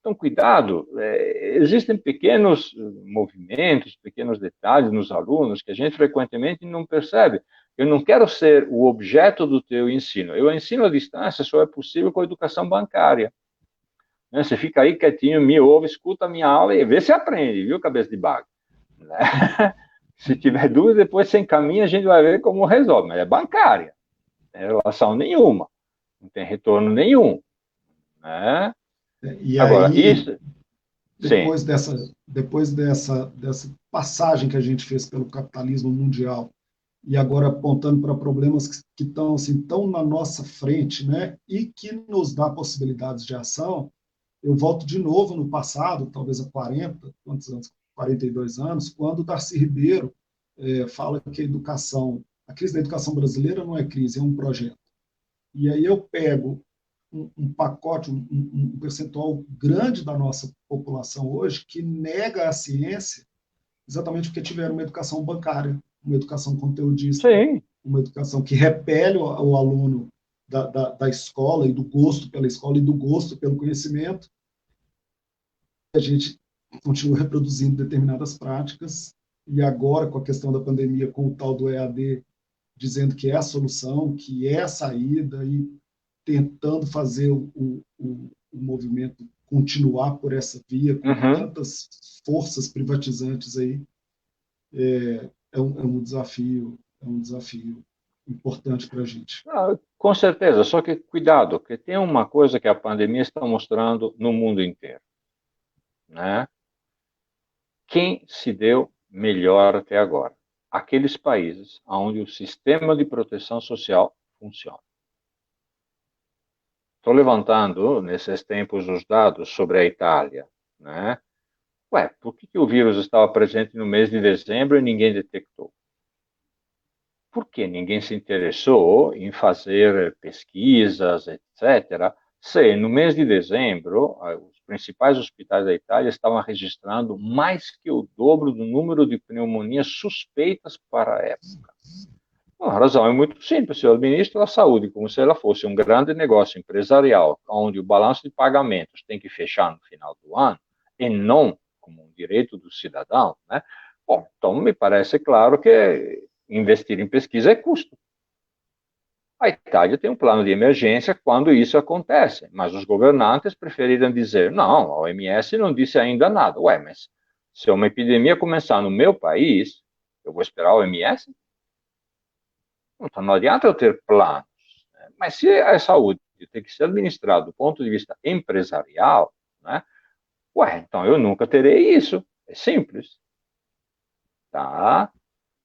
Speaker 2: Então, cuidado, existem pequenos movimentos, pequenos detalhes nos alunos que a gente frequentemente não percebe. Eu não quero ser o objeto do teu ensino. Eu ensino à distância, só é possível com a educação bancária. Né? Você fica aí quietinho, me ouve, escuta a minha aula e vê se aprende, viu, cabeça de baga? Né? Se tiver dúvida, depois você encaminha, a gente vai ver como resolve. Mas é bancária, não tem relação nenhuma, não tem retorno nenhum. Né?
Speaker 1: E
Speaker 2: Agora,
Speaker 1: aí,
Speaker 2: isso, sim.
Speaker 1: depois dessa passagem que a gente fez pelo capitalismo mundial, e agora apontando para problemas que estão assim, tão na nossa frente, né, e que nos dá possibilidades de ação, eu volto de novo no passado, talvez há 40, quantos anos? 42 anos, quando Darcy Ribeiro fala que a crise da educação brasileira não é crise, é um projeto. E aí eu pego um pacote, um percentual grande da nossa população hoje que nega a ciência exatamente porque tiveram uma educação bancária, uma educação conteudista,
Speaker 2: Sim,
Speaker 1: uma educação que repele o aluno da escola e do gosto pela escola e do gosto pelo conhecimento. A gente continua reproduzindo determinadas práticas e agora, com a questão da pandemia, com o tal do EAD, dizendo que é a solução, que é a saída e tentando fazer o movimento continuar por essa via, com
Speaker 2: uhum.
Speaker 1: tantas forças privatizantes aí, é um desafio importante para a gente.
Speaker 2: Ah, com certeza, só que cuidado, que tem uma coisa que a pandemia está mostrando no mundo inteiro, né? Quem se deu melhor até agora? Aqueles países onde o sistema de proteção social funciona. estou levantando, nesses tempos, os dados sobre a Itália, né? Ué, por que o vírus estava presente no mês de dezembro e ninguém detectou? Por que ninguém se interessou em fazer pesquisas, etc., se no mês de dezembro os principais hospitais da Itália estavam registrando mais que o dobro do número de pneumonias suspeitas para a época? A razão é muito simples. Se eu administro a saúde como se ela fosse um grande negócio empresarial, onde o balanço de pagamentos tem que fechar no final do ano, e não como um direito do cidadão, né? Bom, então me parece claro que investir em pesquisa é custo. A Itália tem um plano de emergência quando isso acontece, mas os governantes preferiram dizer, não, a OMS não disse ainda nada. Ué, mas se uma epidemia começar no meu país, eu vou esperar a OMS? Então, não adianta eu ter planos, né? Mas se a saúde tem que ser administrada do ponto de vista empresarial, né? Ué, então eu nunca terei isso. É simples, tá?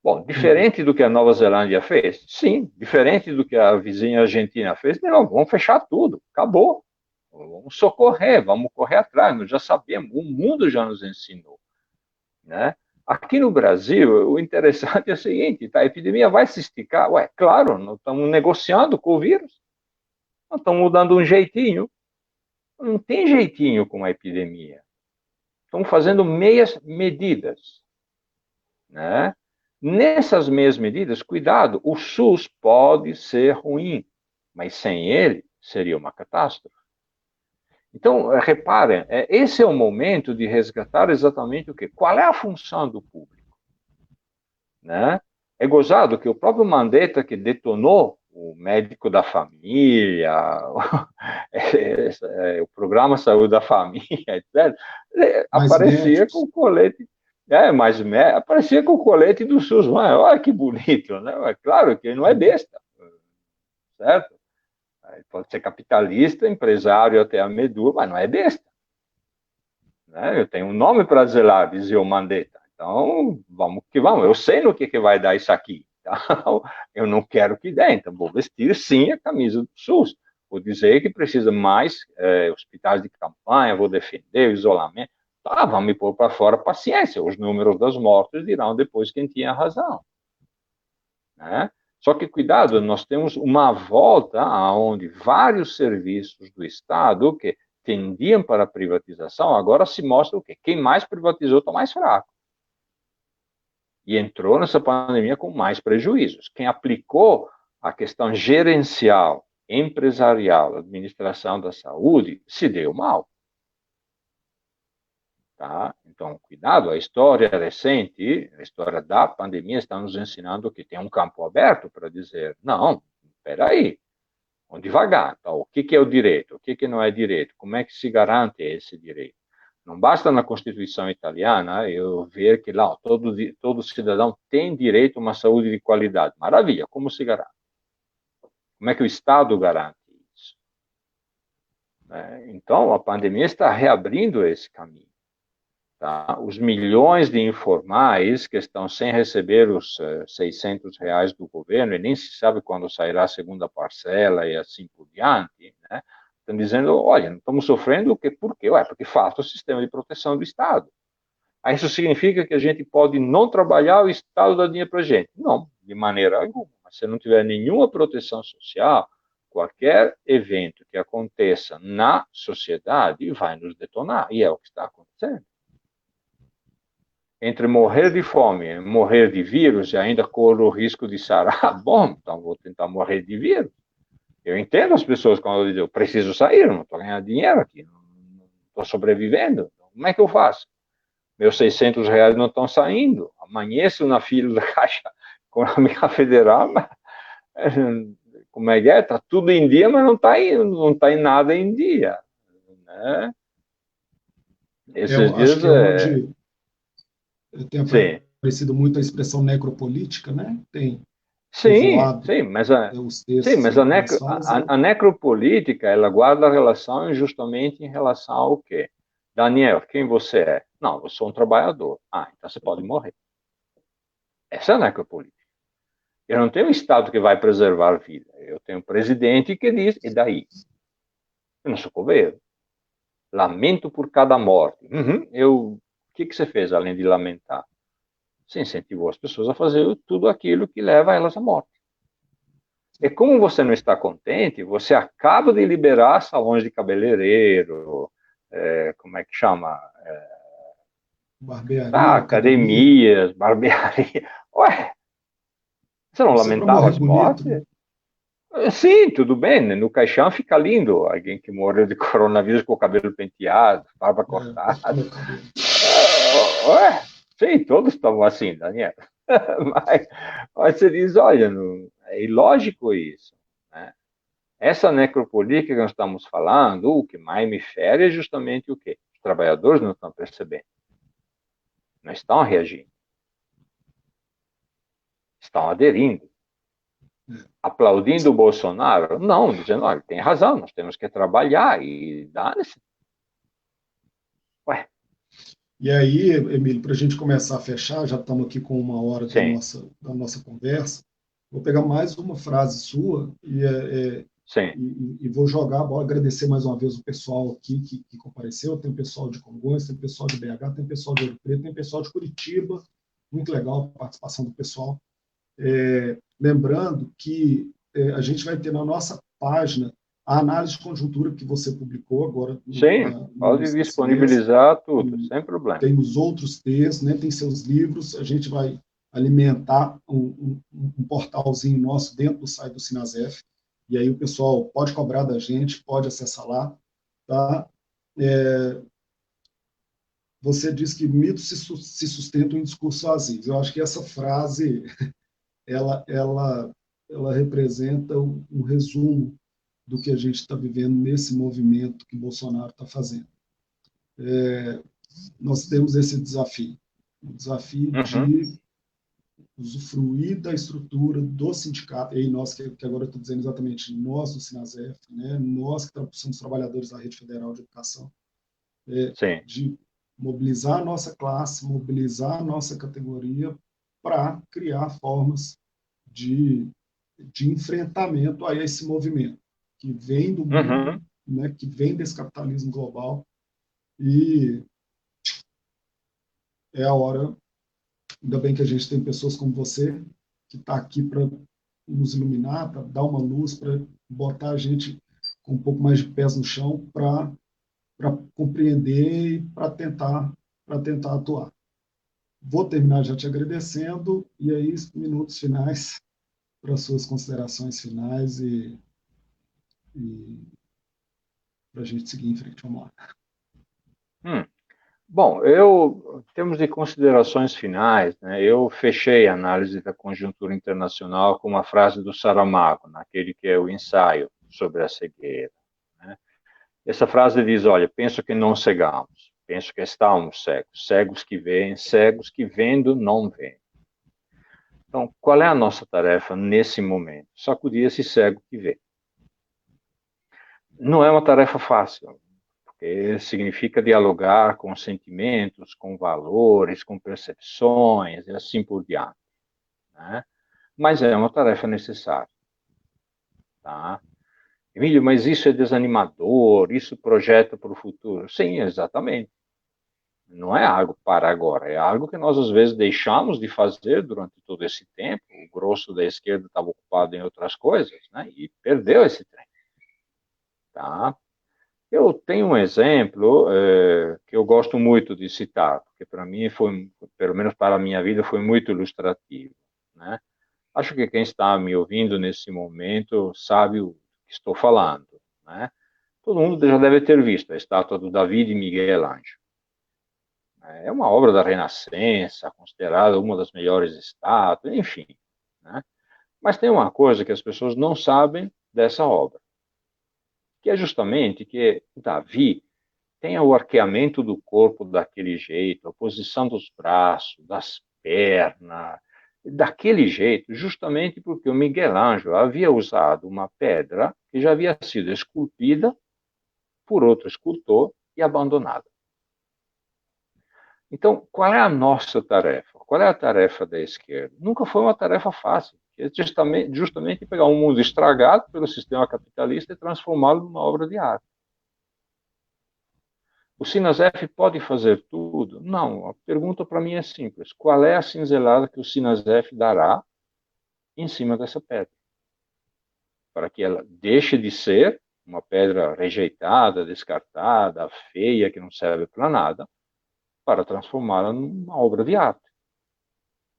Speaker 2: Bom, diferente do que a Nova Zelândia fez? Sim. Diferente do que a vizinha Argentina fez? Não, vamos fechar tudo, acabou. Vamos socorrer, vamos correr atrás, nós já sabemos, o mundo já nos ensinou, né? Aqui no Brasil, o interessante é o seguinte, tá, a epidemia vai se esticar? Ué, claro, nós estamos negociando com o vírus, nós estamos dando um jeitinho. Não tem jeitinho com a epidemia. Estamos fazendo meias medidas, né? Nessas meias medidas, cuidado, o SUS pode ser ruim, mas sem ele seria uma catástrofe. Então, reparem, esse é o momento de resgatar exatamente o quê? Qual é a função do público? Né? É gozado que o próprio Mandetta, que detonou o médico da família, o programa Saúde da Família, etc., aparecia com o colete, aparecia com o colete do SUS. Olha que bonito, né? É claro que ele não é besta, certo? Ele pode ser capitalista, empresário até a medula, mas não é besta. Né? Eu tenho um nome para zelar, dizia o Mandetta. Então, vamos que vamos. Eu sei no que vai dar isso aqui. Então, eu não quero que dê. Então, vou vestir, sim, a camisa do SUS. Vou dizer que precisa mais hospitais de campanha, vou defender o isolamento. Tá, vamos me pôr para fora, paciência. Os números das mortes dirão depois quem tinha razão. Né? Só que, cuidado, nós temos uma volta aonde vários serviços do Estado que tendiam para a privatização, agora se mostra o quê? Quem mais privatizou está mais fraco. E entrou nessa pandemia com mais prejuízos. Quem aplicou a questão gerencial, empresarial, administração da saúde, se deu mal. Tá? Então, cuidado, a história recente, a história da pandemia está nos ensinando que tem um campo aberto para dizer, não, espera aí, vamos devagar, tá? O que é o direito, o que não é direito, como é que se garante esse direito? Não basta na Constituição italiana eu ver que lá todo cidadão tem direito a uma saúde de qualidade. Maravilha, como se garante? Como é que o Estado garante isso? Então, a pandemia está reabrindo esse caminho. Tá? Os milhões de informais que estão sem receber os R$ 600 do governo, e nem se sabe quando sairá a segunda parcela e assim por diante, né? Estão dizendo, olha, não estamos sofrendo, por quê? Ué, porque falta o sistema de proteção do Estado. Aí isso significa que a gente pode não trabalhar, o Estado dá dinheiro para a gente. Não, de maneira alguma. Se não tiver nenhuma proteção social, qualquer evento que aconteça na sociedade vai nos detonar, e é o que está acontecendo. Entre morrer de fome e morrer de vírus, e ainda corro o risco de sarar, bom, então vou tentar morrer de vírus. Eu entendo as pessoas quando dizem, eu preciso sair, não estou ganhando dinheiro aqui, não estou sobrevivendo. Como é que eu faço? Meus R$ 600 não estão saindo. Amanheço na fila da Caixa Econômica Federal, mas, como é que é? Está tudo em dia, mas não está em nada em dia. Né?
Speaker 1: Esses dias... Acho que é onde tem aparecido muito a expressão necropolítica, né? Tem
Speaker 2: sim, mas a necropolítica, ela guarda a relação justamente em relação ao quê? Daniel, quem você é? Não, eu sou um trabalhador. Ah, então você pode morrer. Essa é a necropolítica. Eu não tenho um Estado que vai preservar a vida. Eu tenho um presidente que diz, e daí? Eu não sou coveiro. Lamento por cada morte. Uhum. O que você fez além de lamentar? Você incentivou as pessoas a fazer tudo aquilo que leva elas à morte. E como você não está contente, você acaba de liberar salões de cabeleireiro, como é que chama?
Speaker 1: Barbearia, academia.
Speaker 2: Academias, barbearia. Ué, você não
Speaker 1: Isso é para
Speaker 2: lamentava
Speaker 1: morrer
Speaker 2: as
Speaker 1: bonito,
Speaker 2: mortes?
Speaker 1: né?
Speaker 2: Sim, tudo bem, né? No caixão fica lindo. Alguém que morreu de coronavírus com o cabelo penteado, barba cortada.
Speaker 1: Meu cabelo.
Speaker 2: Ué, sim, todos estão assim, Daniel. Mas você diz, olha, não, é ilógico isso, né? Essa necropolítica que nós estamos falando, o que mais me fere é justamente o quê? Os trabalhadores não estão percebendo, não estão reagindo, estão aderindo. Aplaudindo o Bolsonaro? Não, dizendo, olha, tem razão, nós temos que trabalhar e dá-se. Ué,
Speaker 1: E aí, Emílio, para a gente começar a fechar, já estamos aqui com uma hora
Speaker 2: sim,
Speaker 1: da nossa conversa, vou pegar mais uma frase sua
Speaker 2: sim,
Speaker 1: e vou jogar a bola, agradecer mais uma vez o pessoal aqui que compareceu, tem pessoal de Congonhas, tem pessoal de BH, tem pessoal de Ouro Preto, tem pessoal de Curitiba, muito legal a participação do pessoal. Lembrando que a gente vai ter na nossa página a análise de conjuntura que você publicou agora
Speaker 2: sim,
Speaker 1: no
Speaker 2: pode
Speaker 1: início desse mês,
Speaker 2: disponibilizar tudo, sem problema.
Speaker 1: tem os outros textos, né, tem seus livros, a gente vai alimentar um portalzinho nosso dentro do site do Sinasef, e aí o pessoal pode cobrar da gente, pode acessar lá, tá? Você diz que mitos se sustentam em discursos vazios. Eu acho que essa frase ela, ela, ela representa um resumo do que a gente está vivendo nesse movimento que Bolsonaro está fazendo. Nós temos esse desafio, o desafio
Speaker 2: Uhum,
Speaker 1: de usufruir da estrutura do sindicato, e aí nós, que agora eu estou dizendo exatamente, nós do Sinasef, né, nós que somos trabalhadores da Rede Federal de Educação,
Speaker 2: sim,
Speaker 1: de mobilizar a nossa classe, mobilizar a nossa categoria para criar formas de, de enfrentamento a esse movimento que vem do mundo,
Speaker 2: uhum,
Speaker 1: né, que vem desse capitalismo global, e é a hora, ainda bem que a gente tem pessoas como você, que está aqui para nos iluminar, para dar uma luz, para botar a gente com um pouco mais de pés no chão, para compreender e para tentar atuar. Vou terminar já te agradecendo, e aí, minutos finais para suas considerações finais e para a gente seguir em frente. Vamos lá.
Speaker 2: hum. Bom, em termos de considerações finais, né, eu fechei a análise da conjuntura internacional com uma frase do Saramago, naquele que é o ensaio sobre a cegueira, né? Essa frase diz, olha, penso que não cegamos, penso que estamos cegos, cegos que veem, cegos que vendo não veem. Então, qual é a nossa tarefa nesse momento? Sacudir esse cego que vê. Não é uma tarefa fácil, porque significa dialogar com sentimentos, com valores, com percepções e assim por diante, né? Mas é uma tarefa necessária, tá? Emílio, mas isso é desanimador, isso projeta para o futuro. Sim, exatamente. Não é algo para agora, é algo que nós às vezes deixamos de fazer durante todo esse tempo. O grosso da esquerda estava ocupado em outras coisas, né? E perdeu esse trem, tá? Eu tenho um exemplo que eu gosto muito de citar, porque para mim foi, pelo menos para a minha vida, foi muito ilustrativo, né? Acho que quem está me ouvindo nesse momento sabe o que estou falando, né? Todo mundo já deve ter visto a estátua do Davi de Miguel Ângelo. É uma obra da Renascença, considerada uma das melhores estátuas, enfim, né? Mas tem uma coisa que as pessoas não sabem dessa obra, que é justamente que Davi tem o arqueamento do corpo daquele jeito, a posição dos braços, das pernas, daquele jeito, justamente porque o Miguel Ângelo havia usado uma pedra que já havia sido esculpida por outro escultor e abandonada. Então, qual é a nossa tarefa? Qual é a tarefa da esquerda? Nunca foi uma tarefa fácil. É justamente pegar um mundo estragado pelo sistema capitalista e transformá-lo numa obra de arte. O Sinasef pode fazer tudo? Não, a pergunta para mim é simples. Qual é a cinzelada que o Sinasef dará em cima dessa pedra? Para que ela deixe de ser uma pedra rejeitada, descartada, feia, que não serve para nada, para transformá-la numa obra de arte,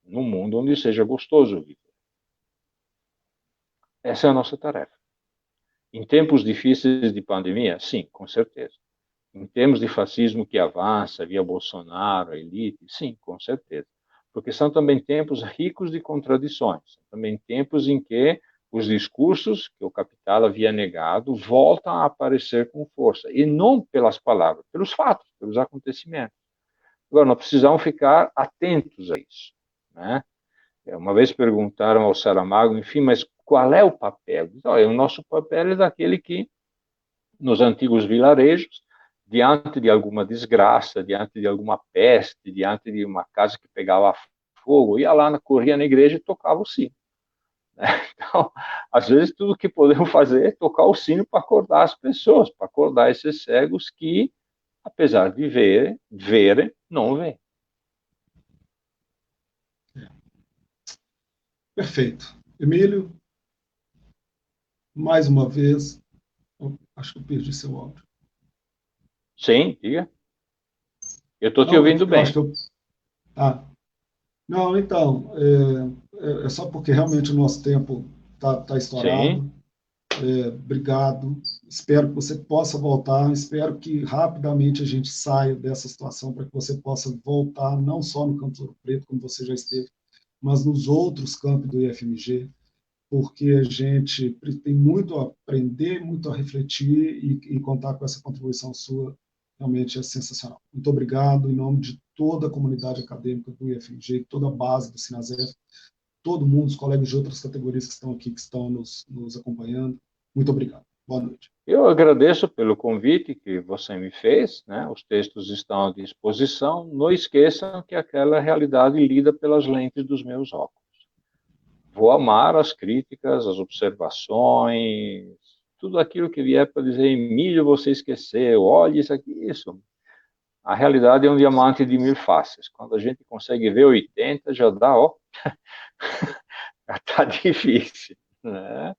Speaker 2: num mundo onde seja gostoso viver. Essa é a nossa tarefa. Em tempos difíceis de pandemia, sim, com certeza. Em termos de fascismo que avança via Bolsonaro, a elite, sim, com certeza. Porque são também tempos ricos de contradições, são também tempos em que os discursos que o capital havia negado voltam a aparecer com força, e não pelas palavras, pelos fatos, pelos acontecimentos. Agora, nós precisamos ficar atentos a isso, né? Uma vez perguntaram ao Saramago, enfim, mas qual é o papel? Então, o nosso papel é daquele que, nos antigos vilarejos, diante de alguma desgraça, diante de alguma peste, diante de uma casa que pegava fogo, ia lá, corria na igreja e tocava o sino. Né? Então, às vezes, tudo que podemos fazer é tocar o sino para acordar as pessoas, para acordar esses cegos que, apesar de verem, não veem.
Speaker 1: Perfeito. Emílio, mais uma vez, acho que eu perdi seu áudio.
Speaker 2: Sim, diga. Eu estou te
Speaker 1: Não, é
Speaker 2: ouvindo
Speaker 1: porque eu acho
Speaker 2: bem.
Speaker 1: que eu. Ah, não, então, é só porque realmente o nosso tempo tá
Speaker 2: Sim,
Speaker 1: estourado. Obrigado. Espero que você possa voltar. Espero que rapidamente a gente saia dessa situação para que você possa voltar, não só no Campus Ouro Preto, como você já esteve, mas nos outros campos do IFMG, porque a gente tem muito a aprender, muito a refletir e contar com essa contribuição sua realmente é sensacional. Muito obrigado em nome de toda a comunidade acadêmica do IFMG, toda a base do Sinasef, todo mundo, os colegas de outras categorias que estão aqui, que estão nos acompanhando. Muito obrigado. Boa noite.
Speaker 2: eu agradeço pelo convite que você me fez, né? Os textos estão à disposição. Não esqueçam que aquela realidade lida pelas lentes dos meus óculos. Vou amar as críticas, as observações, tudo aquilo que vier para dizer, Emílio, você esqueceu, olha isso aqui, isso. A realidade é um diamante de mil faces. Quando a gente consegue ver 80, já dá, ó, já tá difícil, né?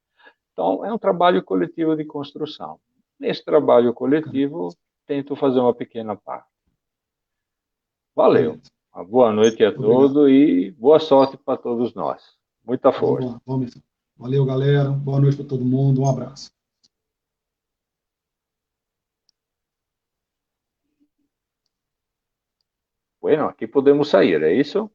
Speaker 2: Então, é um trabalho coletivo de construção. Nesse trabalho coletivo, tento fazer uma pequena parte. Valeu.
Speaker 1: Beleza.
Speaker 2: Uma boa noite a
Speaker 1: Obrigado.
Speaker 2: todos e boa sorte para todos nós. Muita
Speaker 1: Vamos
Speaker 2: força.
Speaker 1: lá. Vamos então. Valeu, galera. Boa noite para todo mundo. Um abraço.
Speaker 2: Bueno, aqui podemos sair, é isso?